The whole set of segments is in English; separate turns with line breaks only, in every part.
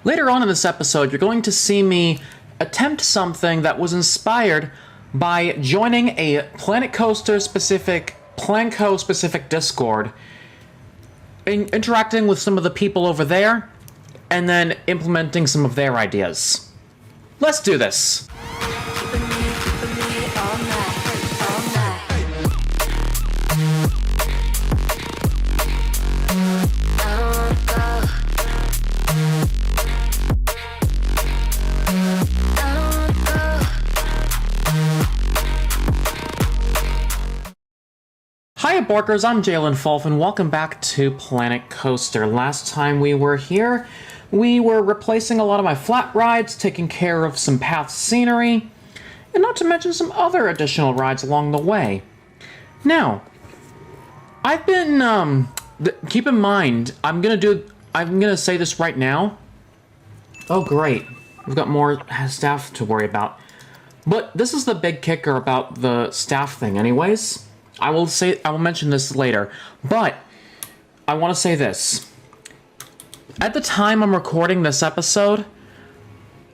Later on in this episode, you're going to see me attempt something that was inspired by joining a Planet Coaster specific, Planco specific Discord, interacting with some of the people over there, and then implementing some of their ideas. Let's do this! Hiya Borkers, I'm Jalen Fulf, and welcome back to Planet Coaster. Last time we were here, we were replacing a lot of my flat rides, taking care of some path scenery, and not to mention some other additional rides along the way. Now, I've been, keep in mind, I'm gonna say this right now. Oh great, we've got more staff to worry about. But this is the big kicker about the staff thing anyways. I will mention this later, but I want to say this. At the time I'm recording this episode,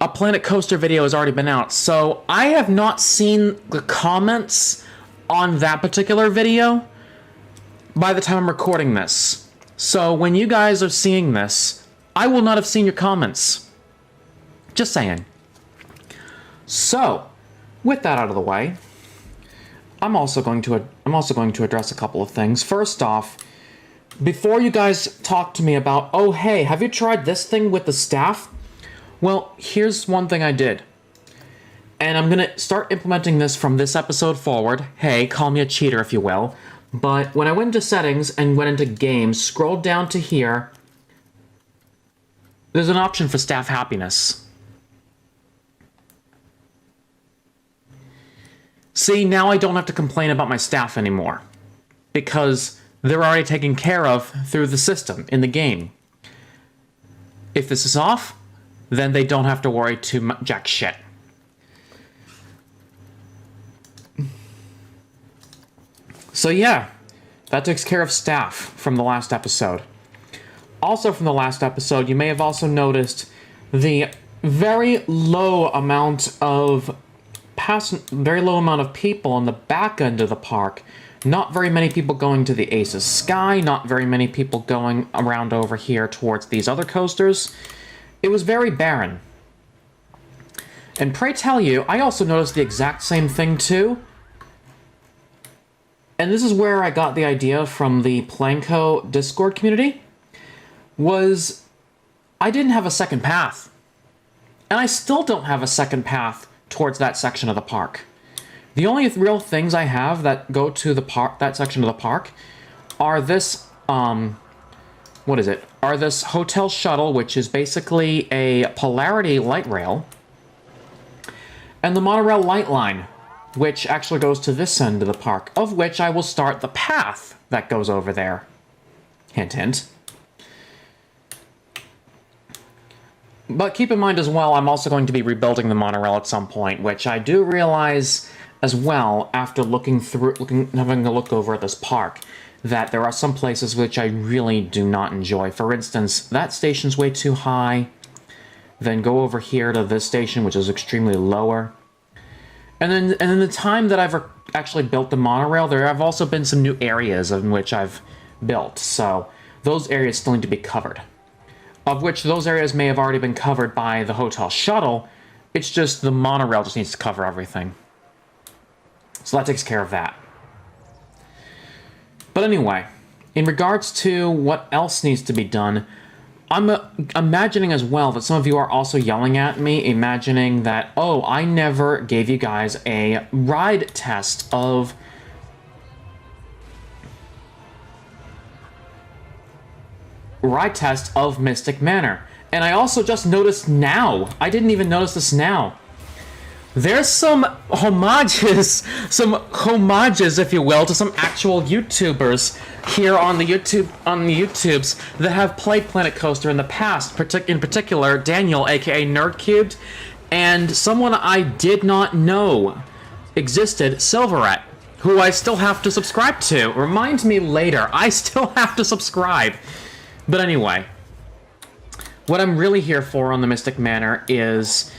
a Planet Coaster video has already been out, so I have not seen the comments on that particular video by the time I'm recording this. So when you guys are seeing this, I will not have seen your comments. Just saying. So, with that out of the way, I'm also going to address a couple of things. First off, before you guys talk to me about, oh hey, have you tried this thing with the staff? Well, here's one thing I did. And I'm gonna start implementing this from this episode forward. Hey, call me a cheater if you will. But when I went into settings and went into games, scrolled down to here, there's an option for staff happiness. See, now I don't have to complain about my staff anymore, because they're already taken care of through the system in the game. If this is off, then they don't have to worry too jack shit. So yeah, that takes care of staff from the last episode. Also from the last episode, you may have also noticed the very low amount of people on the back end of the park. Not very many people going to the Ace's Sky, not very many people going around over here towards these other coasters. It was very barren. And pray tell you, I also noticed the exact same thing too. And this is where I got the idea from the Planco Discord community, was I didn't have a second path. And I still don't have a second path towards that section of the park. The only real things I have that go to the park, that section of the park, are this, are this hotel shuttle, which is basically a Polarity light rail, and the Monorail light line, which actually goes to this end of the park, of which I will start the path that goes over there. Hint, hint. But keep in mind as well, I'm also going to be rebuilding the monorail at some point, which I do realize as well, after having a look over at this park, that there are some places which I really do not enjoy. For instance, that station's way too high. Then go over here to this station, which is extremely lower. And then the time that I've actually built the monorail, there have also been some new areas in which I've built. So those areas still need to be covered. Of which those areas may have already been covered by the hotel shuttle. It's just the monorail just needs to cover everything. So that takes care of that. But anyway, in regards to what else needs to be done, I'm imagining as well that some of you are also yelling at me, imagining that, oh, I never gave you guys a ride test of Mystic Manor. And I also just noticed now, I didn't even notice this now, there's some homages, if you will, to some actual YouTubers here on the YouTubes that have played Planet Coaster in the past. In particular, Daniel, aka Nerdcubed, and someone I did not know existed, Silverette, who I still have to subscribe to. Remind me later, I still have to subscribe. But anyway, What I'm really here for on the Mystic Manor is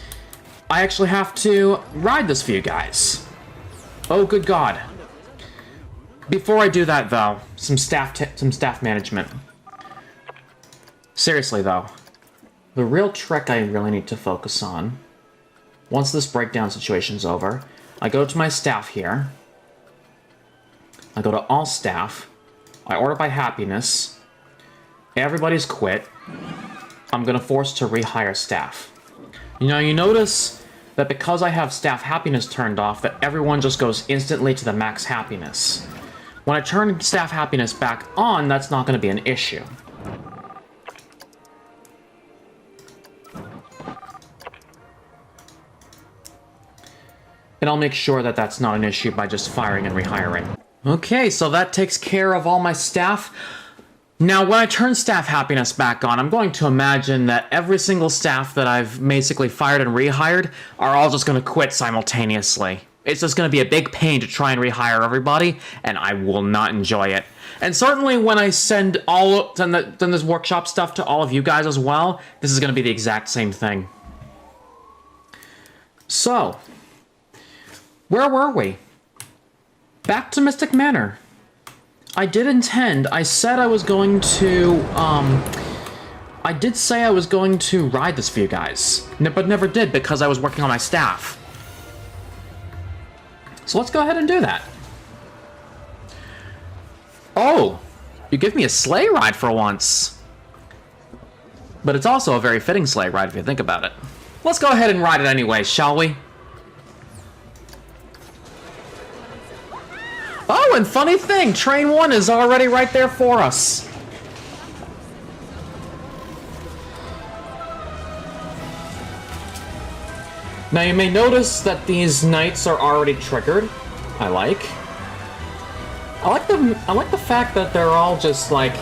I actually have to ride this for you guys. Oh, good God. Before I do that, though, some staff management. Seriously, though, the real trick I really need to focus on, once this breakdown situation's over, I go to my staff here. I go to all staff. I order by happiness. Everybody's quit. I'm gonna force to rehire staff. You know, you notice that because I have staff happiness turned off, that everyone just goes instantly to the max happiness. When I turn staff happiness back on, that's not gonna be an issue. And I'll make sure that that's not an issue by just firing and rehiring. Okay, so that takes care of all my staff. Now, when I turn staff happiness back on, I'm going to imagine that every single staff that I've basically fired and rehired are all just going to quit simultaneously. It's just going to be a big pain to try and rehire everybody, and I will not enjoy it. And certainly when I send this workshop stuff to all of you guys as well, this is going to be the exact same thing. So, where were we? Back to Mystic Manor. I said I was going to, I did say I was going to ride this for you guys, but never did because I was working on my staff. So let's go ahead and do that. Oh, you give me a sleigh ride for once. But it's also a very fitting sleigh ride if you think about it. Let's go ahead and ride it anyway, shall we? Oh, and funny thing, train 1 is already right there for us. Now you may notice that these knights are already triggered. I like the fact that they're all just like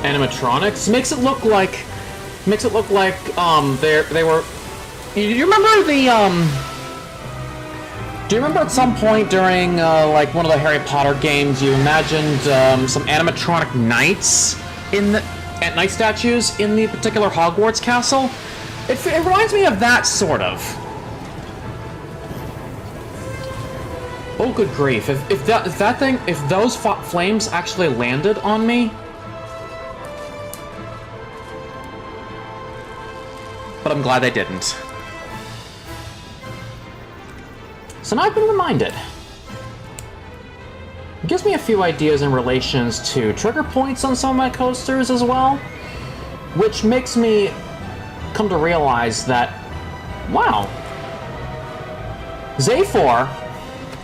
animatronics. Makes it look like they were. You remember the Do you remember at some point during, like, one of the Harry Potter games, you imagined some animatronic knights at knight statues in the particular Hogwarts castle? It reminds me of that, sort of. Oh, good grief. If those flames actually landed on me... But I'm glad they didn't. So now I've been reminded. It gives me a few ideas in relations to trigger points on some of my coasters as well, which makes me come to realize that, wow, Zaphor,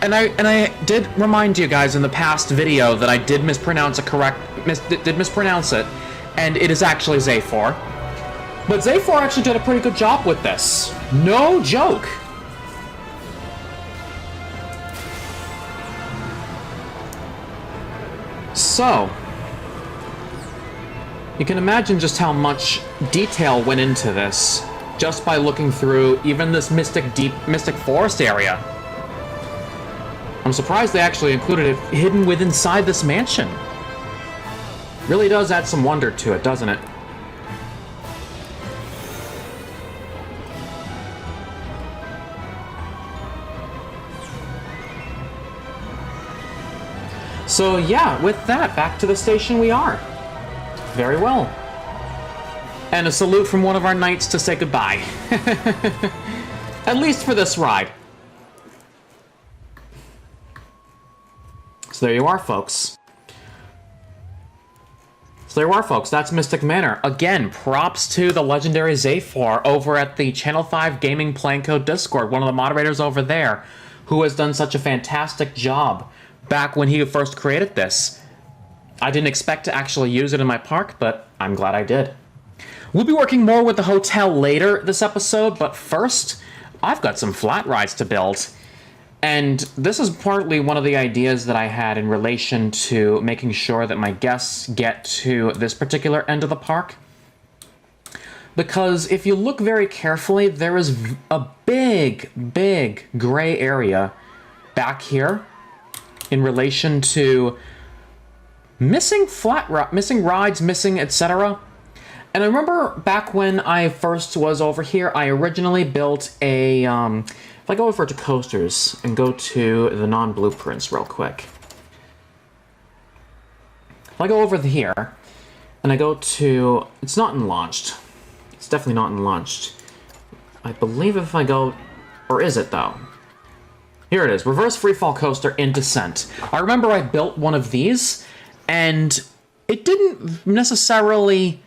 and I did remind you guys in the past video that I did mispronounce it, and it is actually Zaphor. But Zaphor actually did a pretty good job with this. No joke. So, you can imagine just how much detail went into this just by looking through even this mystic forest area. I'm surprised they actually included it hidden inside this mansion. Really does add some wonder to it, doesn't it? So yeah, with that, back to the station we are. Very well. And a salute from one of our knights to say goodbye. At least for this ride. So there you are, folks. That's Mystic Manor. Again, props to the legendary Zaphor over at the Channel 5 Gaming Plan Code Discord, one of the moderators over there, who has done such a fantastic job back when he first created this. I didn't expect to actually use it in my park, but I'm glad I did. We'll be working more with the hotel later this episode, but first, I've got some flat rides to build. And this is partly one of the ideas that I had in relation to making sure that my guests get to this particular end of the park. Because if you look very carefully, there is a big, big gray area back here in relation to missing rides, etc. And I remember back when I first was over here, I originally built a, if I go over to coasters and go to the non-blueprints real quick. If I go over here, and I go to, it's not in launched. It's definitely not in launched. I believe if I go, or is it though? Here it is, reverse freefall coaster in descent. I remember I built one of these, and it didn't necessarily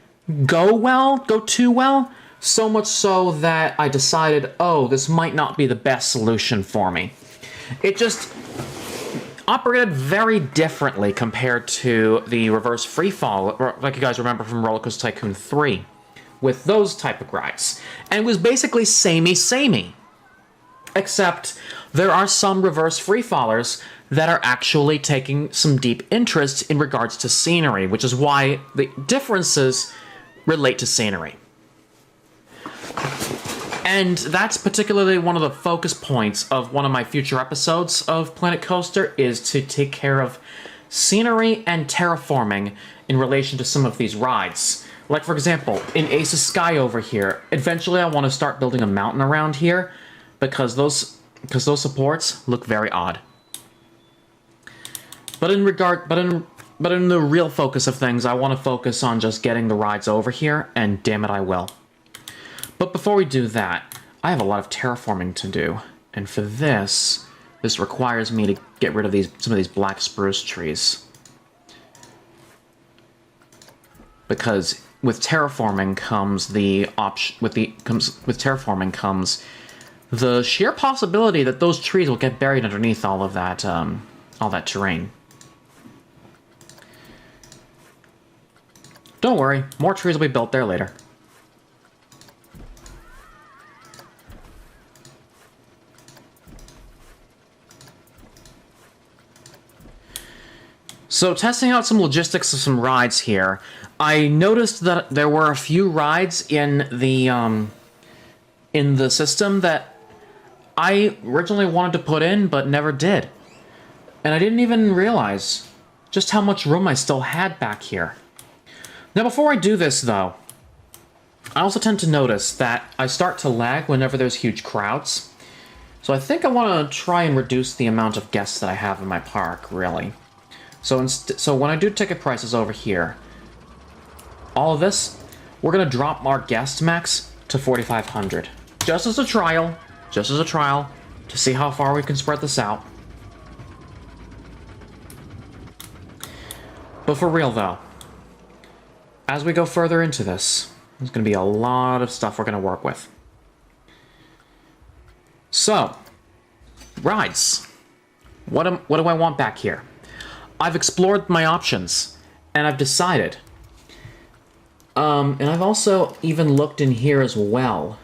go too well, so much so that I decided, oh, this might not be the best solution for me. It just operated very differently compared to the reverse freefall, like you guys remember from Roller Coaster Tycoon 3, with those type of rides. And it was basically samey. Except there are some reverse freefallers that are actually taking some deep interest in regards to scenery, which is why the differences relate to scenery. And that's particularly one of the focus points of one of my future episodes of Planet Coaster, is to take care of scenery and terraforming in relation to some of these rides. Like, for example, in Ace of Sky over here, eventually I want to start building a mountain around here because those supports look very odd. But in the real focus of things, I want to focus on just getting the rides over here, and damn it, I will. But before we do that, I have a lot of terraforming to do, and for this requires me to get rid of some of these black spruce trees. Because with terraforming comes the sheer possibility that those trees will get buried underneath all that terrain. Don't worry, more trees will be built there later. So, testing out some logistics of some rides here, I noticed that there were a few rides in the system that I originally wanted to put in, but never did. And I didn't even realize just how much room I still had back here. Now, before I do this, though, I also tend to notice that I start to lag whenever there's huge crowds. So I think I want to try and reduce the amount of guests that I have in my park, really. So when I do ticket prices over here, all of this, we're going to drop our guest max to 4,500. Just as a trial, to see how far we can spread this out. But for real, though, as we go further into this, there's going to be a lot of stuff we're going to work with. So, rides. What do I want back here? I've explored my options, and I've decided. And I've also even looked in here as well.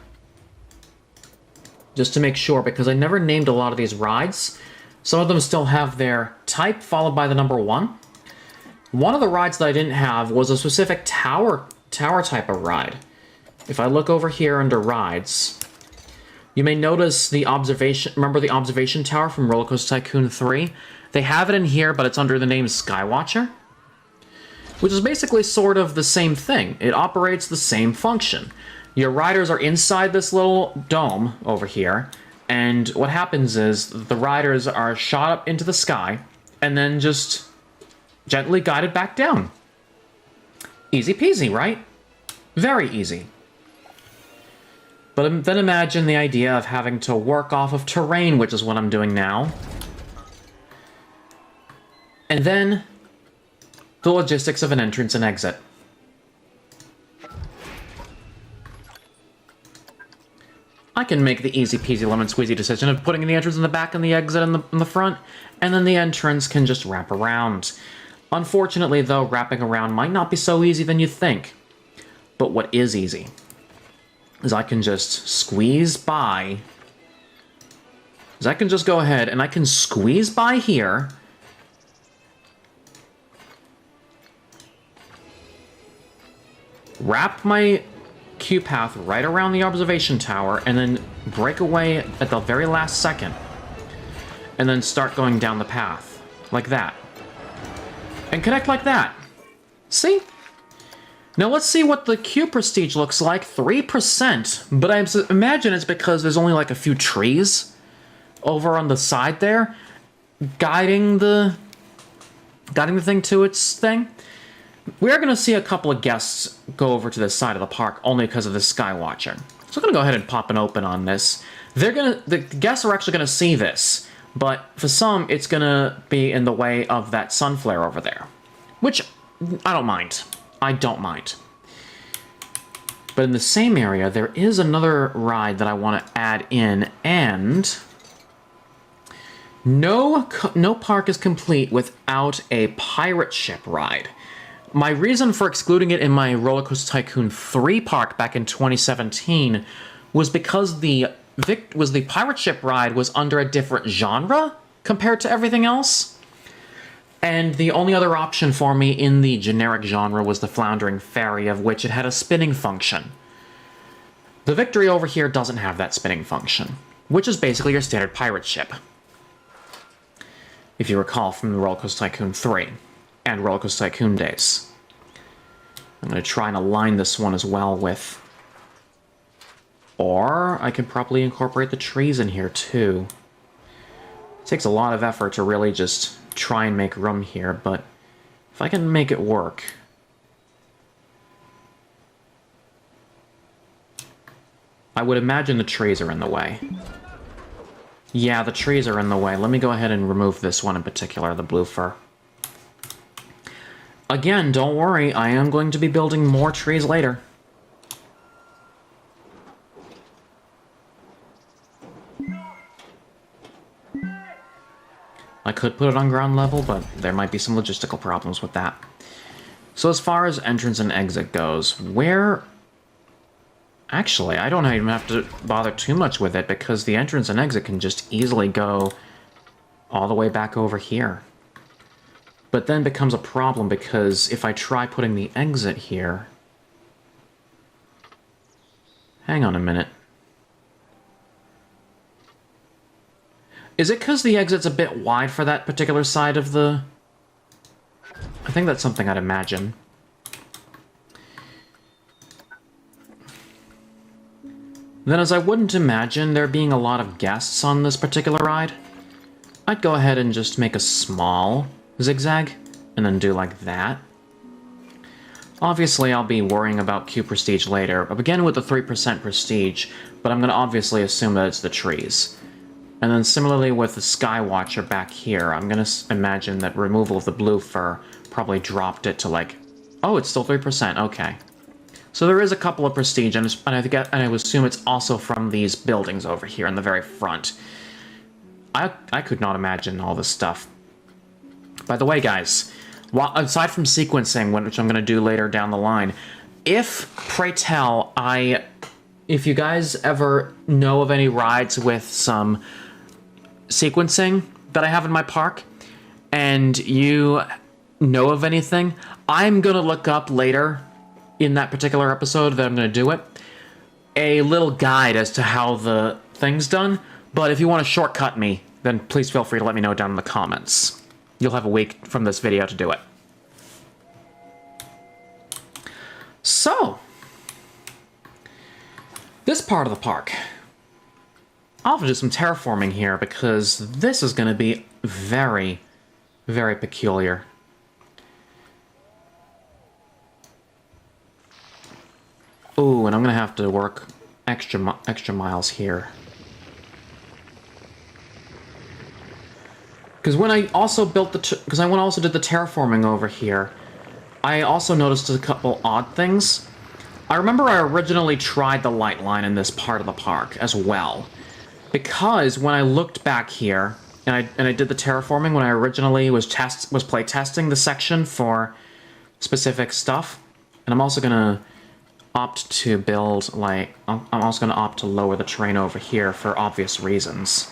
Just to make sure, because I never named a lot of these rides. Some of them still have their type followed by the number 1. One of the rides that I didn't have was a specific tower type of ride. If I look over here under rides, you may notice the observation. Remember the observation tower from Roller Coaster Tycoon 3? They have it in here, but it's under the name Skywatcher, which is basically sort of the same thing. It operates the same function. Your riders are inside this little dome over here, and what happens is the riders are shot up into the sky and then just gently guided back down. Easy peasy, right? Very easy. But then imagine the idea of having to work off of terrain, which is what I'm doing now. And then the logistics of an entrance and exit. I can make the easy peasy lemon squeezy decision of putting the entrance in the back and the exit in the front, and then the entrance can just wrap around. Unfortunately, though, wrapping around might not be so easy than you think. But what is easy is I can just squeeze by. Is I can just go ahead and I can squeeze by here. Wrap my queue path right around the observation tower, and then break away at the very last second. And then start going down the path. Like that. And connect like that. See? Now let's see what the Q prestige looks like. 3%, but I imagine it's because there's only like a few trees over on the side there, guiding the thing to its thing. We are going to see a couple of guests go over to this side of the park only because of the Skywatcher. So I'm going to go ahead and pop an open on this. The guests are actually going to see this, but for some, it's going to be in the way of that sun flare over there, which I don't mind. I don't mind. But in the same area, there is another ride that I want to add in, and no park is complete without a pirate ship ride. My reason for excluding it in my Roller Coaster Tycoon 3 park back in 2017 was because the pirate ship ride was under a different genre compared to everything else. And the only other option for me in the generic genre was the Floundering Ferry, of which it had a spinning function. The Victory over here doesn't have that spinning function, which is basically your standard pirate ship, if you recall from the Roller Coaster Tycoon 3 and Roller Coaster Tycoon days. I'm going to try and align this one as well with... Or I could probably incorporate the trees in here too. It takes a lot of effort to really just try and make room here, but if I can make it work... I would imagine the trees are in the way. Yeah, the trees are in the way. Let me go ahead and remove this one in particular, the blue fur. Again, don't worry, I am going to be building more trees later. I could put it on ground level, but there might be some logistical problems with that. So as far as entrance and exit goes, where... Actually, I don't even have to bother too much with it, because the entrance and exit can just easily go all the way back over here. But then becomes a problem, because if I try putting the exit here... Hang on a minute. Is it because the exit's a bit wide for that particular side of the... I think that's something I'd imagine. Then, as I wouldn't imagine there being a lot of guests on this particular ride, I'd go ahead and just make a small zigzag, and then do like that. Obviously, I'll be worrying about Q Prestige later. I'll begin with the 3% Prestige, but I'm going to obviously assume that it's the trees. And then similarly with the Skywatcher back here, I'm going to imagine that removal of the blue fur probably dropped it to like... Oh, it's still 3%, okay. So there is a couple of prestige, and I would assume it's also from these buildings over here in the very front. I could not imagine all this stuff. By the way, guys, aside from sequencing, which I'm going to do later down the line, pray tell, if you guys ever know of any rides with some sequencing that I have in my park, and you know of anything, I'm going to look up later in that particular episode that I'm going to do it, a little guide as to how the thing's done. But if you want to shortcut me, then please feel free to let me know down in the comments. You'll have a week from this video to do it. So, this part of the park, I'll have to do some terraforming here because this is going to be very, very peculiar. Ooh, and I'm going to have to work extra miles here. Because when I also built because I also did the terraforming over here, I also noticed a couple odd things. I remember I originally tried the light line in this part of the park as well, because when I looked back here and I did the terraforming when I originally was play testing the section for specific stuff, and I'm also gonna opt to build I'm also gonna opt to lower the terrain over here for obvious reasons.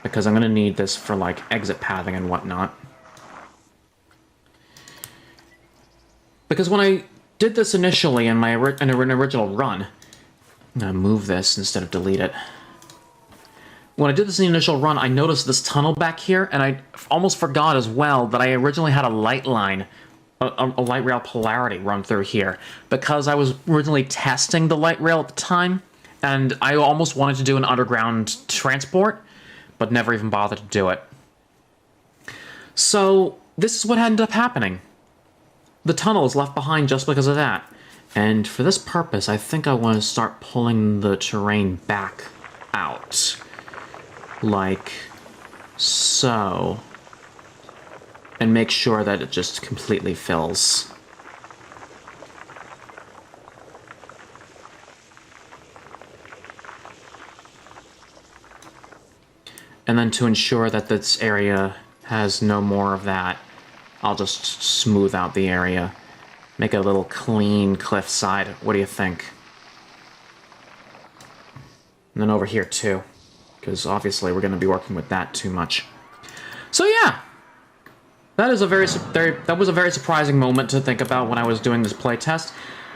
Because I'm going to need this for, like, exit pathing and whatnot. Because when I did this initially in my an original run... I'm going to move this instead of delete it. When I did this in the initial run, I noticed this tunnel back here, and I almost forgot as well that I originally had a light line a light rail polarity run through here, because I was originally testing the light rail at the time, and I almost wanted to do an underground transport, but never even bothered to do it. So this is what ended up happening. The tunnel is left behind just because of that. And for this purpose, I think I want to start pulling the terrain back out. Like so. And make sure that it just completely fills. And then to ensure that this area has no more of that, I'll just smooth out the area. Make it a little clean cliffside. What do you think? And then over here too, because obviously we're going to be working with that too much. So yeah, that was a very surprising moment to think about when I was doing this playtest.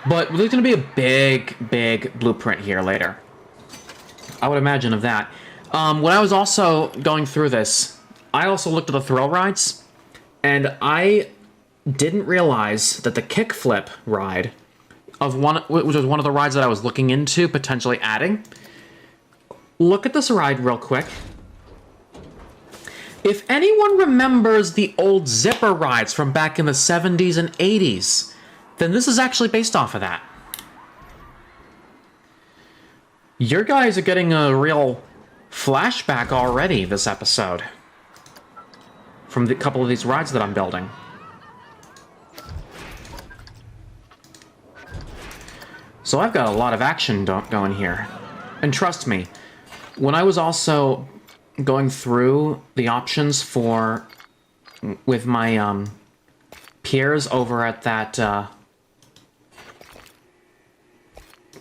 But there's going to be a big blueprint here later. I would imagine of that. When I was also going through this, I also looked at the thrill rides, and I didn't realize that the kickflip ride, which was one of the rides that I was looking into potentially adding. Look at this ride real quick. If anyone remembers the old zipper rides from back in the 70s and 80s, then this is actually based off of that. Your guys are getting a real flashback already this episode from the couple of these rides that I'm building. So I've got a lot of action going here. And trust me, when I was also going through the options with my peers over at that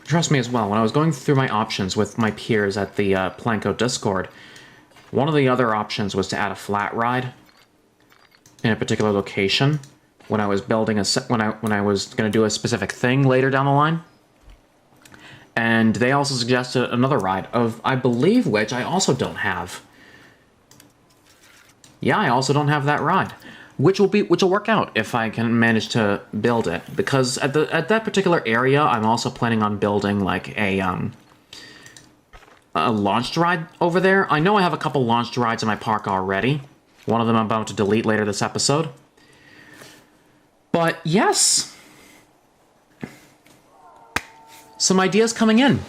trust me as well, when I was going through my options with my peers at the Planko Discord, one of the other options was to add a flat ride in a particular location when I was building when I was going to do a specific thing later down the line. And they also suggested another ride of, I believe, which I also don't have. Yeah, I also don't have that ride, which will work out if I can manage to build it, because at that particular area, I'm also planning on building like a launched ride over there. I know I have a couple launched rides in my park already. One of them I'm about to delete later this episode. But yes, some ideas coming in.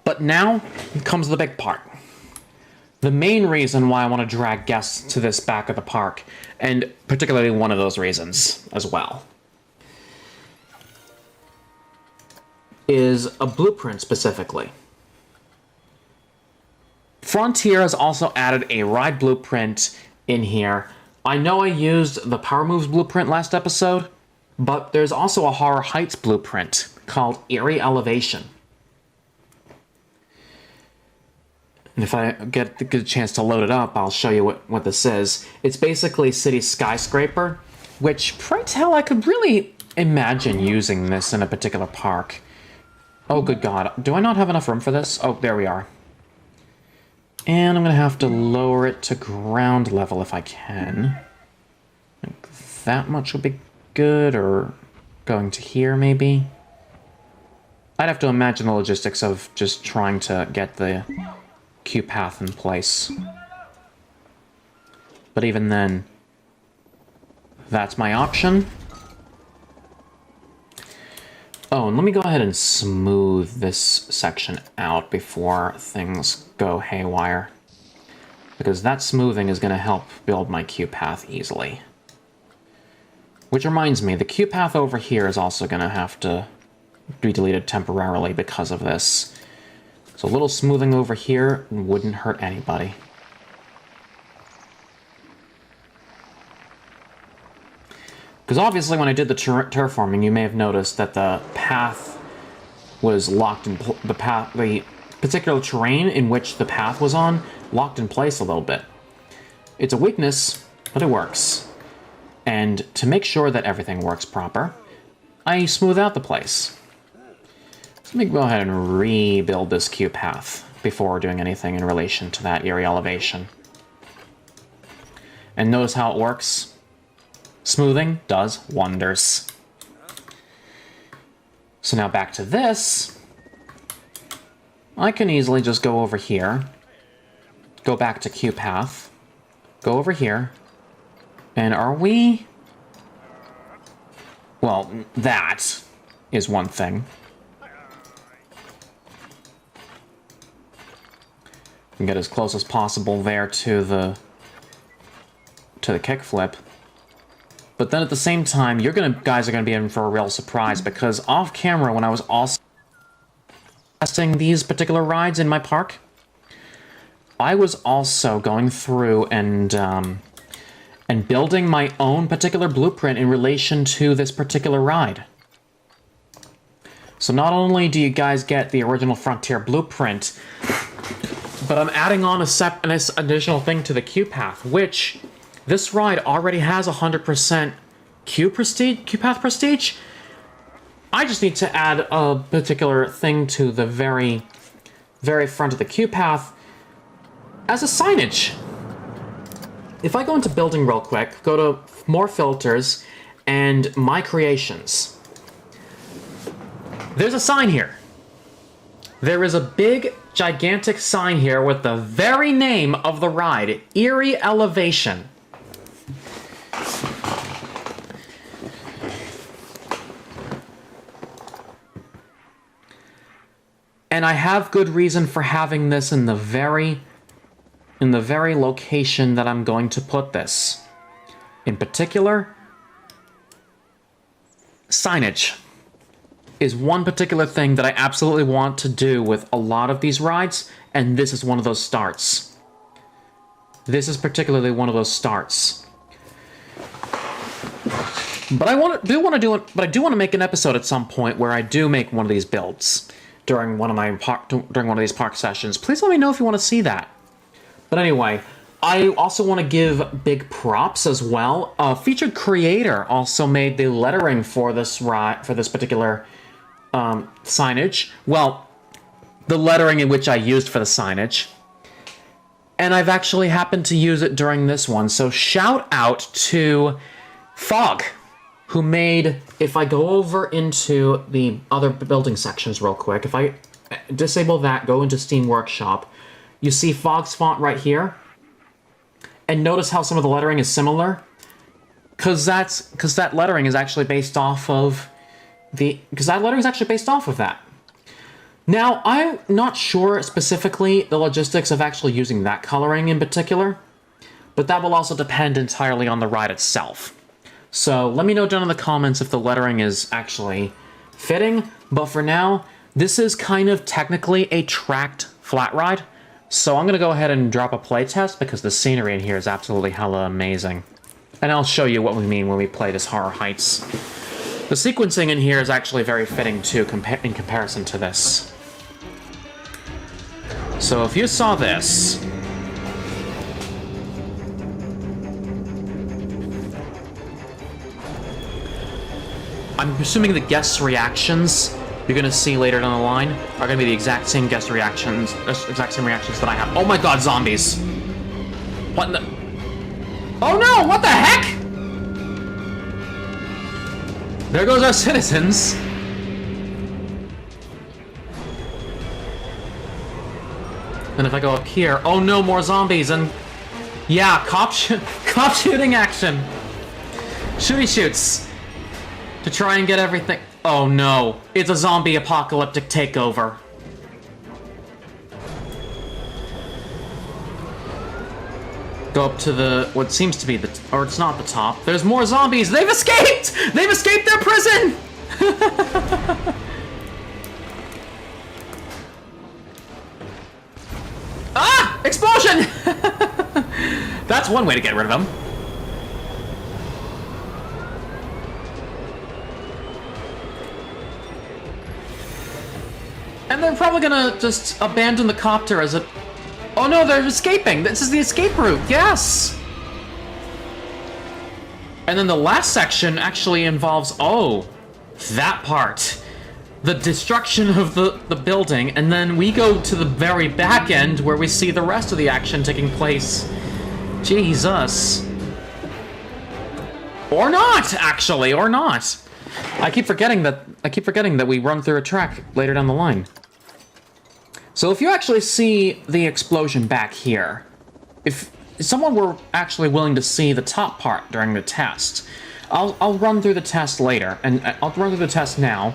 But now comes the big part. The main reason why I want to drag guests to this back of the park, and particularly one of those reasons as well, is a blueprint specifically. Frontier has also added a ride blueprint in here. I know I used the Power Moves blueprint last episode, but there's also a Horror Heights blueprint called Eerie Elevation. And if I get a good chance to load it up, I'll show you what this is. It's basically City Skyscraper, which, pray tell, I could really imagine using this in a particular park. Oh, good God. Do I not have enough room for this? Oh, there we are. And I'm going to have to lower it to ground level if I can. Like that much would be good, or going to here, maybe? I'd have to imagine the logistics of just trying to get the queue path in place. But even then, that's my option. Oh, and let me go ahead and smooth this section out before things go haywire, because that smoothing is going to help build my queue path easily. Which reminds me, the queue path over here is also going to have to be deleted temporarily because of this. So a little smoothing over here wouldn't hurt anybody. Because obviously when I did the terraforming, you may have noticed that the path was locked in the particular terrain in which the path was on locked in place a little bit. It's a weakness, but it works. And to make sure that everything works proper, I smooth out the place. So let me go ahead and rebuild this queue path before doing anything in relation to that eerie elevation. And notice how it works. Smoothing does wonders. So now back to this. I can easily just go over here, go back to queue path, go over here, and are we... Well, that is one thing. And get as close as possible there to the kickflip. But then at the same time, guys are gonna be in for a real surprise, because off camera, when I was also testing these particular rides in my park, I was also going through and building my own particular blueprint in relation to this particular ride. So not only do you guys get the original Frontier blueprint, but I'm adding on an additional thing to the queue path, which this ride already has 100% queue path prestige. I just need to add a particular thing to the very, very front of the queue path as a signage. If I go into building real quick, go to more filters and my creations, there's a sign here. There is a big, gigantic sign here with the very name of the ride, Eerie Elevation. And I have good reason for having this in the very location that I'm going to put this. In particular, signage is one particular thing that I absolutely want to do with a lot of these rides, and this is one of those starts. This is particularly one of those starts. But I do want to make an episode at some point where I do make one of these builds during one of these park sessions. Please let me know if you want to see that. But anyway, I also want to give big props as well. A featured creator also made the lettering for this ride, for this particular signage. Well, the lettering in which I used for the signage. And I've actually happened to use it during this one. So shout out to Fog, who made, if I go over into the other building sections real quick, if I disable that, go into Steam Workshop, you see Fog's font right here. And notice how some of the lettering is similar. Because that lettering is actually based off of that. Now, I'm not sure specifically the logistics of actually using that coloring in particular, but that will also depend entirely on the ride itself. So let me know down in the comments if the lettering is actually fitting, but for now, this is kind of technically a tracked flat ride, so I'm going to go ahead and drop a playtest because the scenery in here is absolutely hella amazing. And I'll show you what we mean when we play this Horror Heights. The sequencing in here is actually very fitting too in comparison to this. So if you saw this, I'm assuming the guests' reactions you're gonna see later down the line are gonna be the exact same reactions that I have. Oh my god, zombies! What in the... Oh no, what the heck?! There goes our citizens! And if I go up here, oh no, more zombies, and... Yeah, cop shooting action! Shooty shoots! To try and get everything... Oh no, it's a zombie apocalyptic takeover. Go up to the... what seems to be the... or it's not the top. There's more zombies! They've escaped! They've escaped their prison! Ah! Explosion! That's one way to get rid of them. And they're probably gonna just abandon the copter as a... Oh no, they're escaping! This is the escape route, yes! And then the last section actually involves, oh, that part. The destruction of the building, and then we go to the very back end where we see the rest of the action taking place. Jesus. Or not, actually, or not. I keep forgetting that we run through a track later down the line. So if you actually see the explosion back here, if someone were actually willing to see the top part during the test, I'll run through the test later, and I'll run through the test now.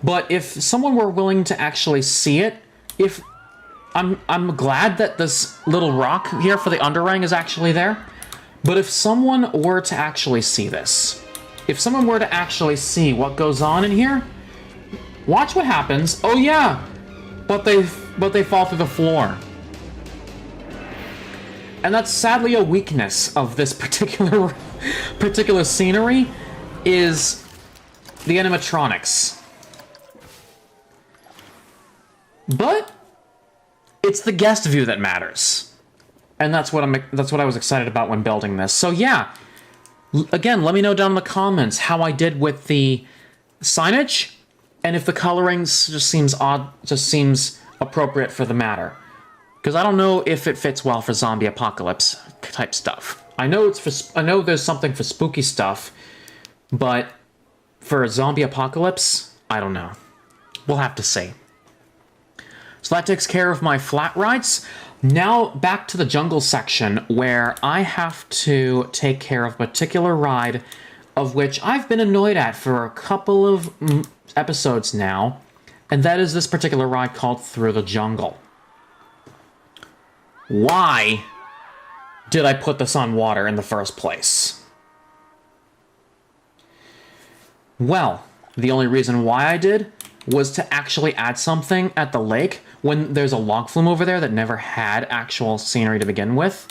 But if someone were willing to actually see it, if I'm glad that this little rock here for the underring is actually there. But if someone were to actually see this, if someone were to actually see what goes on in here, watch what happens. Oh yeah, but they fall through the floor. And that's sadly a weakness of this particular scenery, is the animatronics. But it's the guest view that matters. And that's what I was excited about when building this. So yeah, again, let me know down in the comments how I did with the signage, and if the colorings just seems odd, just seems appropriate for the matter. Because I don't know if it fits well for zombie apocalypse type stuff. I know there's something for spooky stuff, but for zombie apocalypse, I don't know. We'll have to see. So that takes care of my flat rides. Now back to the jungle section, where I have to take care of a particular ride of which I've been annoyed at for a couple of episodes now, and that is this particular ride called Through the Jungle. Why did I put this on water in the first place? Well, the only reason why I did was to actually add something at the lake when there's a log flume over there that never had actual scenery to begin with.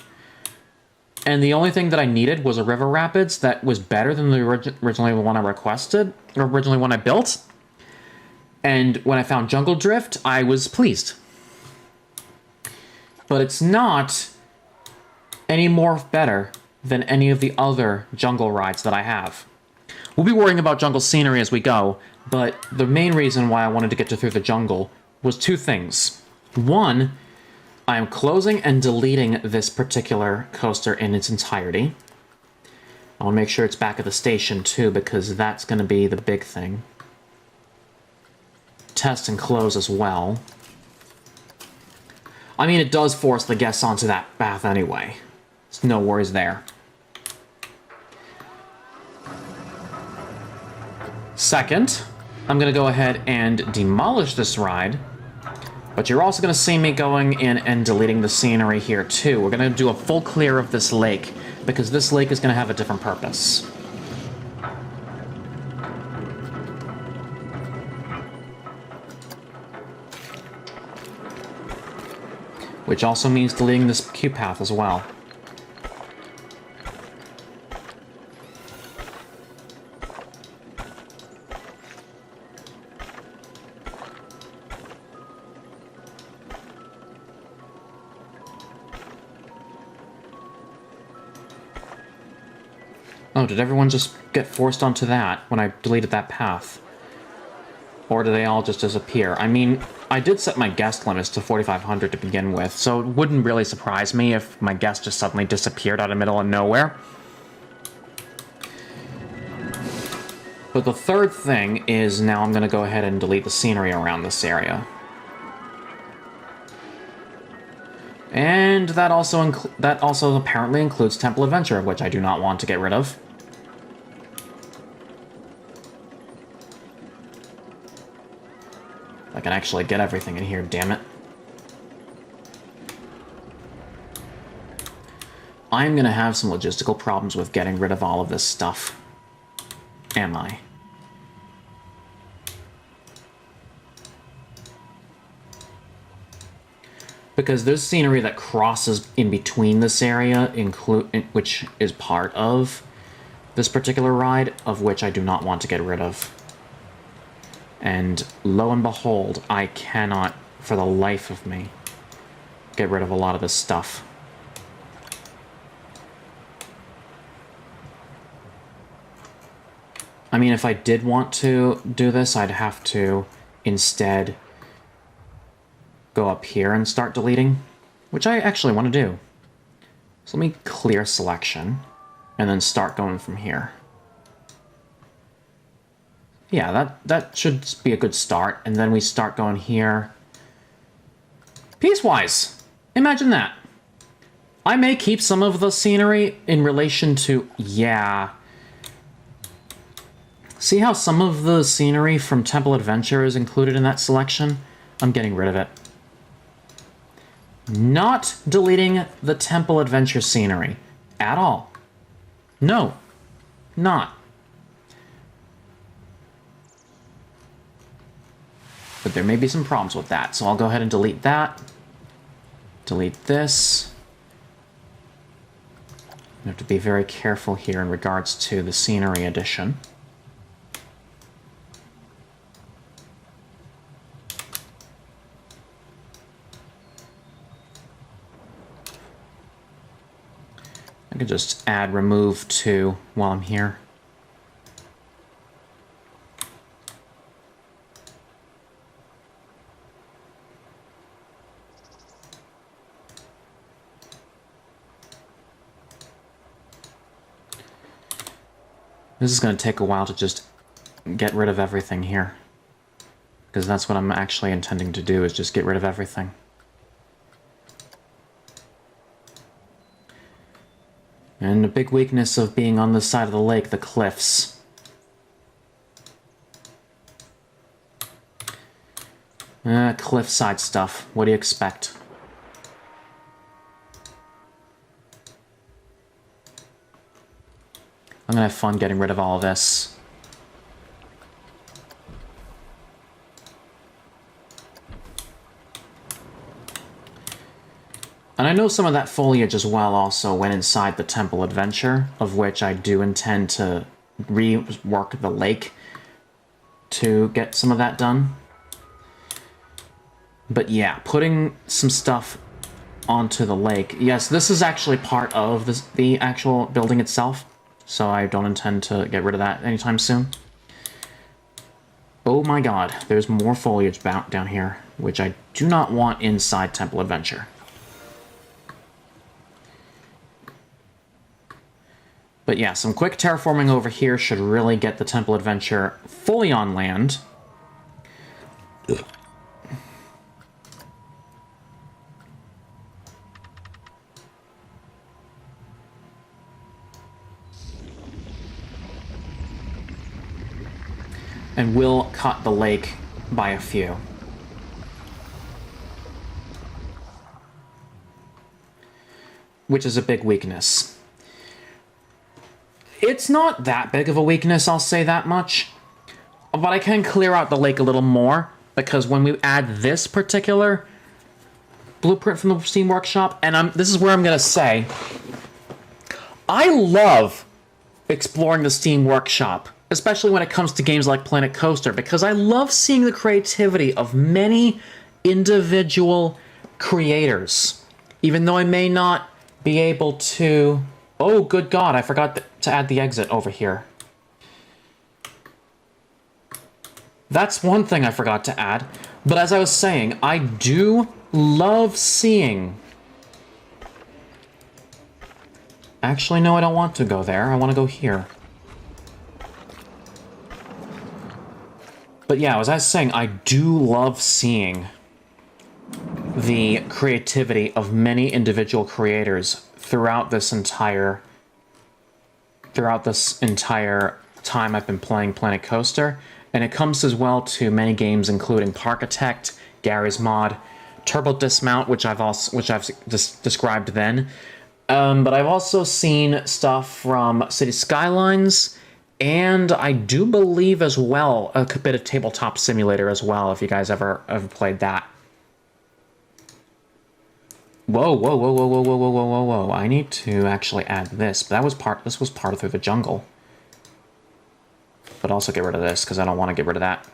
And the only thing that I needed was a river rapids that was better than the originally one I requested, or originally one I built. And when I found Jungle Drift, I was pleased. But it's not any more better than any of the other jungle rides that I have. We'll be worrying about jungle scenery as we go, but the main reason why I wanted to get to Through the Jungle was two things. One, I am closing and deleting this particular coaster in its entirety. I want to make sure it's back at the station too, because that's going to be the big thing. Test and close as well. I mean, it does force the guests onto that path anyway. There's no worries there. Second, I'm going to go ahead and demolish this ride, but you're also going to see me going in and deleting the scenery here too. We're going to do a full clear of this lake, because this lake is going to have a different purpose. Which also means deleting this queue path as well. Oh, did everyone just get forced onto that when I deleted that path? Or do they all just disappear? I mean, I did set my guest limits to 4,500 to begin with, so it wouldn't really surprise me if my guest just suddenly disappeared out of the middle of nowhere. But the third thing is now I'm going to go ahead and delete the scenery around this area. And that also apparently includes Temple Adventure, which I do not want to get rid of. I can actually get everything in here, damn it. I'm gonna have some logistical problems with getting rid of all of this stuff. Am I? Because there's scenery that crosses in between this area, which is part of this particular ride, of which I do not want to get rid of. And lo and behold, I cannot, for the life of me, get rid of a lot of this stuff. I mean, if I did want to do this, I'd have to instead go up here and start deleting, which I actually want to do. So let me clear selection. and then start going from here. Yeah, that should be a good start, and then we start going here. Piecewise! Imagine that. I may keep some of the scenery in relation to... Yeah. See how some of the scenery from Temple Adventure is included in that selection? I'm getting rid of it. Not deleting the Temple Adventure scenery at all. No, not. But there may be some problems with that, so I'll go ahead and delete that. Delete this. You have to be very careful here in regards to the scenery addition. I could just add remove to while I'm here. This is going to take a while to just get rid of everything here. Because that's what I'm actually intending to do, is just get rid of everything. And a big weakness of being on this side of the lake, the cliffs. Cliffside stuff. What do you expect? I'm gonna have fun getting rid of all of this. And I know some of that foliage as well also went inside the Temple Adventure, of which I do intend to rework the lake to get some of that done. But yeah, putting some stuff onto the lake. Yes, this is actually part of the actual building itself, so I don't intend to get rid of that anytime soon. Oh my god, there's more foliage down here, which I do not want inside Temple Adventure. But yeah, some quick terraforming over here should really get the Temple Adventure fully on land. And will cut the lake by a few. Which is a big weakness. It's not that big of a weakness, I'll say that much. But I can clear out the lake a little more, because when we add this particular blueprint from the Steam Workshop, and this is where I'm going to say, I love exploring the Steam Workshop, especially when it comes to games like Planet Coaster, because I love seeing the creativity of many individual creators. Even though I may not be able to... Oh, good God, I forgot to add the exit over here. That's one thing I forgot to add. But as I was saying, I do love seeing... Actually, no, I don't want to go there. I want to go here. But yeah, as I was saying, I do love seeing the creativity of many individual creators throughout this entire time I've been playing Planet Coaster, and it comes as well to many games including Parkitect, Gary's Mod, Turbo Dismount, which I've described then, but I've also seen stuff from City Skylines, and I do believe as well a bit of Tabletop Simulator as well, if you guys ever played that. Whoa, whoa, whoa, whoa, whoa, whoa, whoa, whoa, whoa, whoa. I need to actually add this. But this was part of Through the Jungle. But also get rid of this, because I don't want to get rid of that.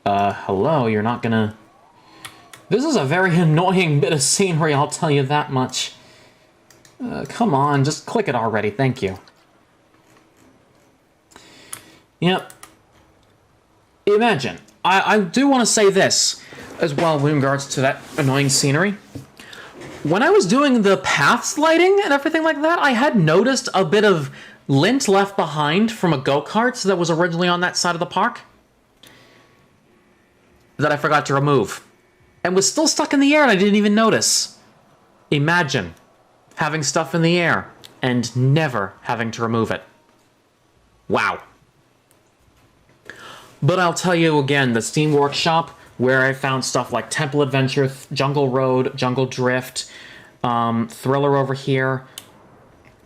Hello, you're not gonna... This is a very annoying bit of scenery, I'll tell you that much. Come on, just click it already, thank you. Yep. Imagine. I do want to say this as well in regards to that annoying scenery. when I was doing the paths lighting and everything like that, I had noticed a bit of lint left behind from a go-kart that was originally on that side of the park that I forgot to remove. And was still stuck in the air and I didn't even notice. Imagine having stuff in the air and never having to remove it. Wow. But I'll tell you again, the Steam Workshop, where I found stuff like Temple Adventure, Jungle Road, Jungle Drift, Thriller over here,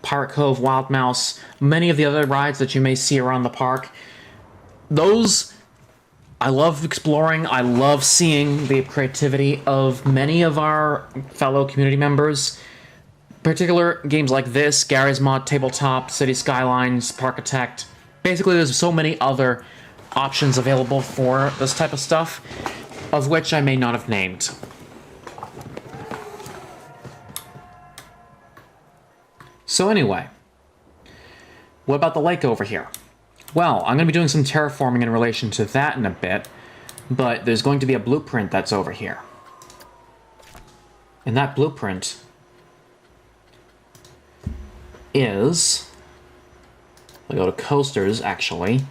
Pirate Cove, Wild Mouse, many of the other rides that you may see around the park. Those, I love exploring. I love seeing the creativity of many of our fellow community members. Particular games like this, Gary's Mod, Tabletop, City Skylines, Parkitect. Basically, there's so many other options available for this type of stuff, of which I may not have named. So anyway, what about the lake over here? Well, I'm going to be doing some terraforming in relation to that in a bit, but there's going to be a blueprint that's over here. And that blueprint is... I'll go to coasters, actually.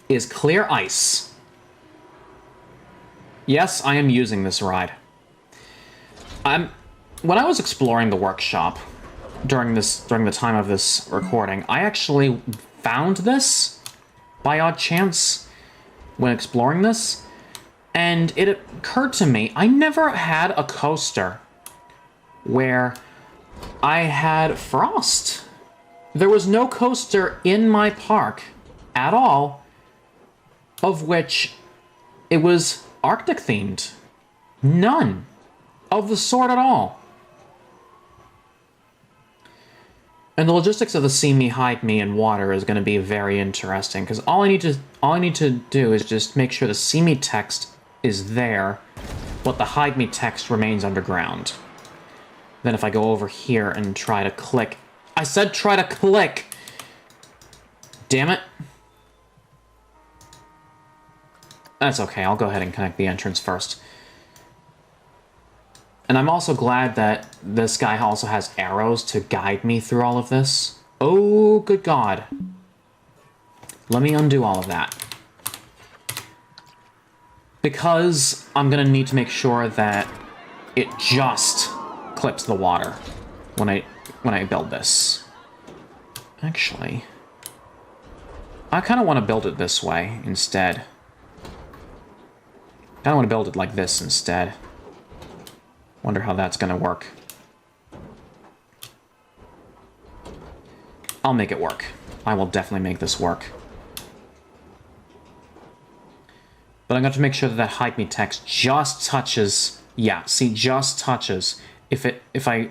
Is clear ice. Yes, I am using this ride. When I was exploring the workshop during the time of this recording, I actually found this by odd chance when exploring this, and it occurred to me I never had a coaster where I had frost. There was no coaster in my park at all of which it was Arctic themed. None of the sort at all. And the logistics of the see me, hide me in water is going to be very interesting, because all I need to do is just make sure the see me text is there, but the hide me text remains underground. Then if I go over here and try to click... I said try to click! Damn it. That's okay, I'll go ahead and connect the entrance first. And I'm also glad that this guy also has arrows to guide me through all of this. Oh, good God. Let me undo all of that. Because I'm gonna need to make sure that it just clips the water when I build this. Actually, I kind of want to build it this way instead. I want to build it like this instead. Wonder how that's going to work. I'll make it work. I will definitely make this work. But I'm going to make sure that that hide me text just touches... Yeah, see, just touches. If I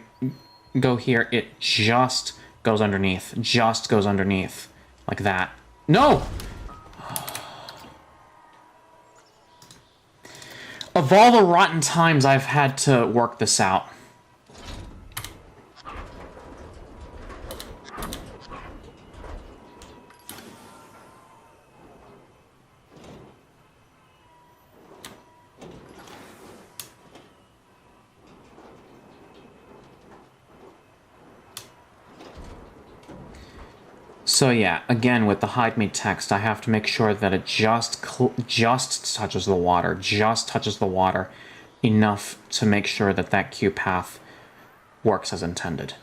go here, it just goes underneath. Just goes underneath. Like that. No! Of all the rotten times I've had to work this out. So yeah, again, with the hide me text, I have to make sure that it just touches the water. Just touches the water enough to make sure that that queue path works as intended.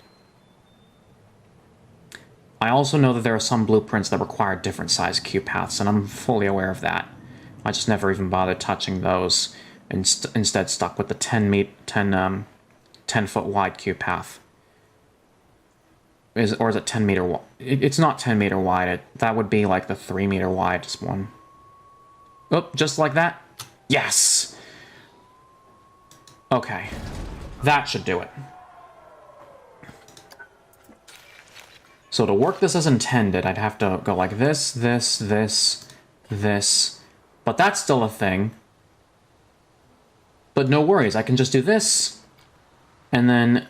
I also know that there are some blueprints that require different size queue paths, and I'm fully aware of that. I just never even bothered touching those, and instead stuck with the 10 foot wide queue path. Or is it 10 meter wide? It's not 10 meter wide. That would be like the 3 meter wide one. Oh, just like that? Yes! Okay. That should do it. So to work this as intended, I'd have to go like this, this, this, this. But that's still a thing. But no worries, I can just do this. And then...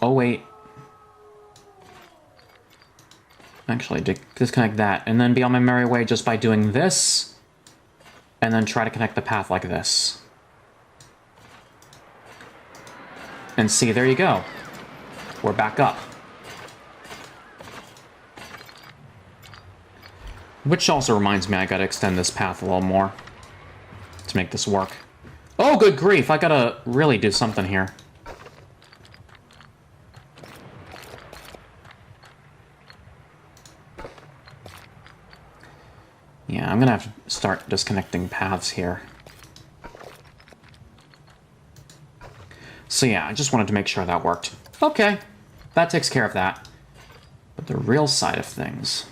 Oh, wait. Actually, disconnect that, and then be on my merry way just by doing this, and then try to connect the path like this. And see, there you go. We're back up. Which also reminds me I gotta extend this path a little more to make this work. Oh, good grief, I gotta really do something here. Yeah, I'm gonna have to start disconnecting paths here. So yeah, I just wanted to make sure that worked. Okay, that takes care of that. But the real side of things...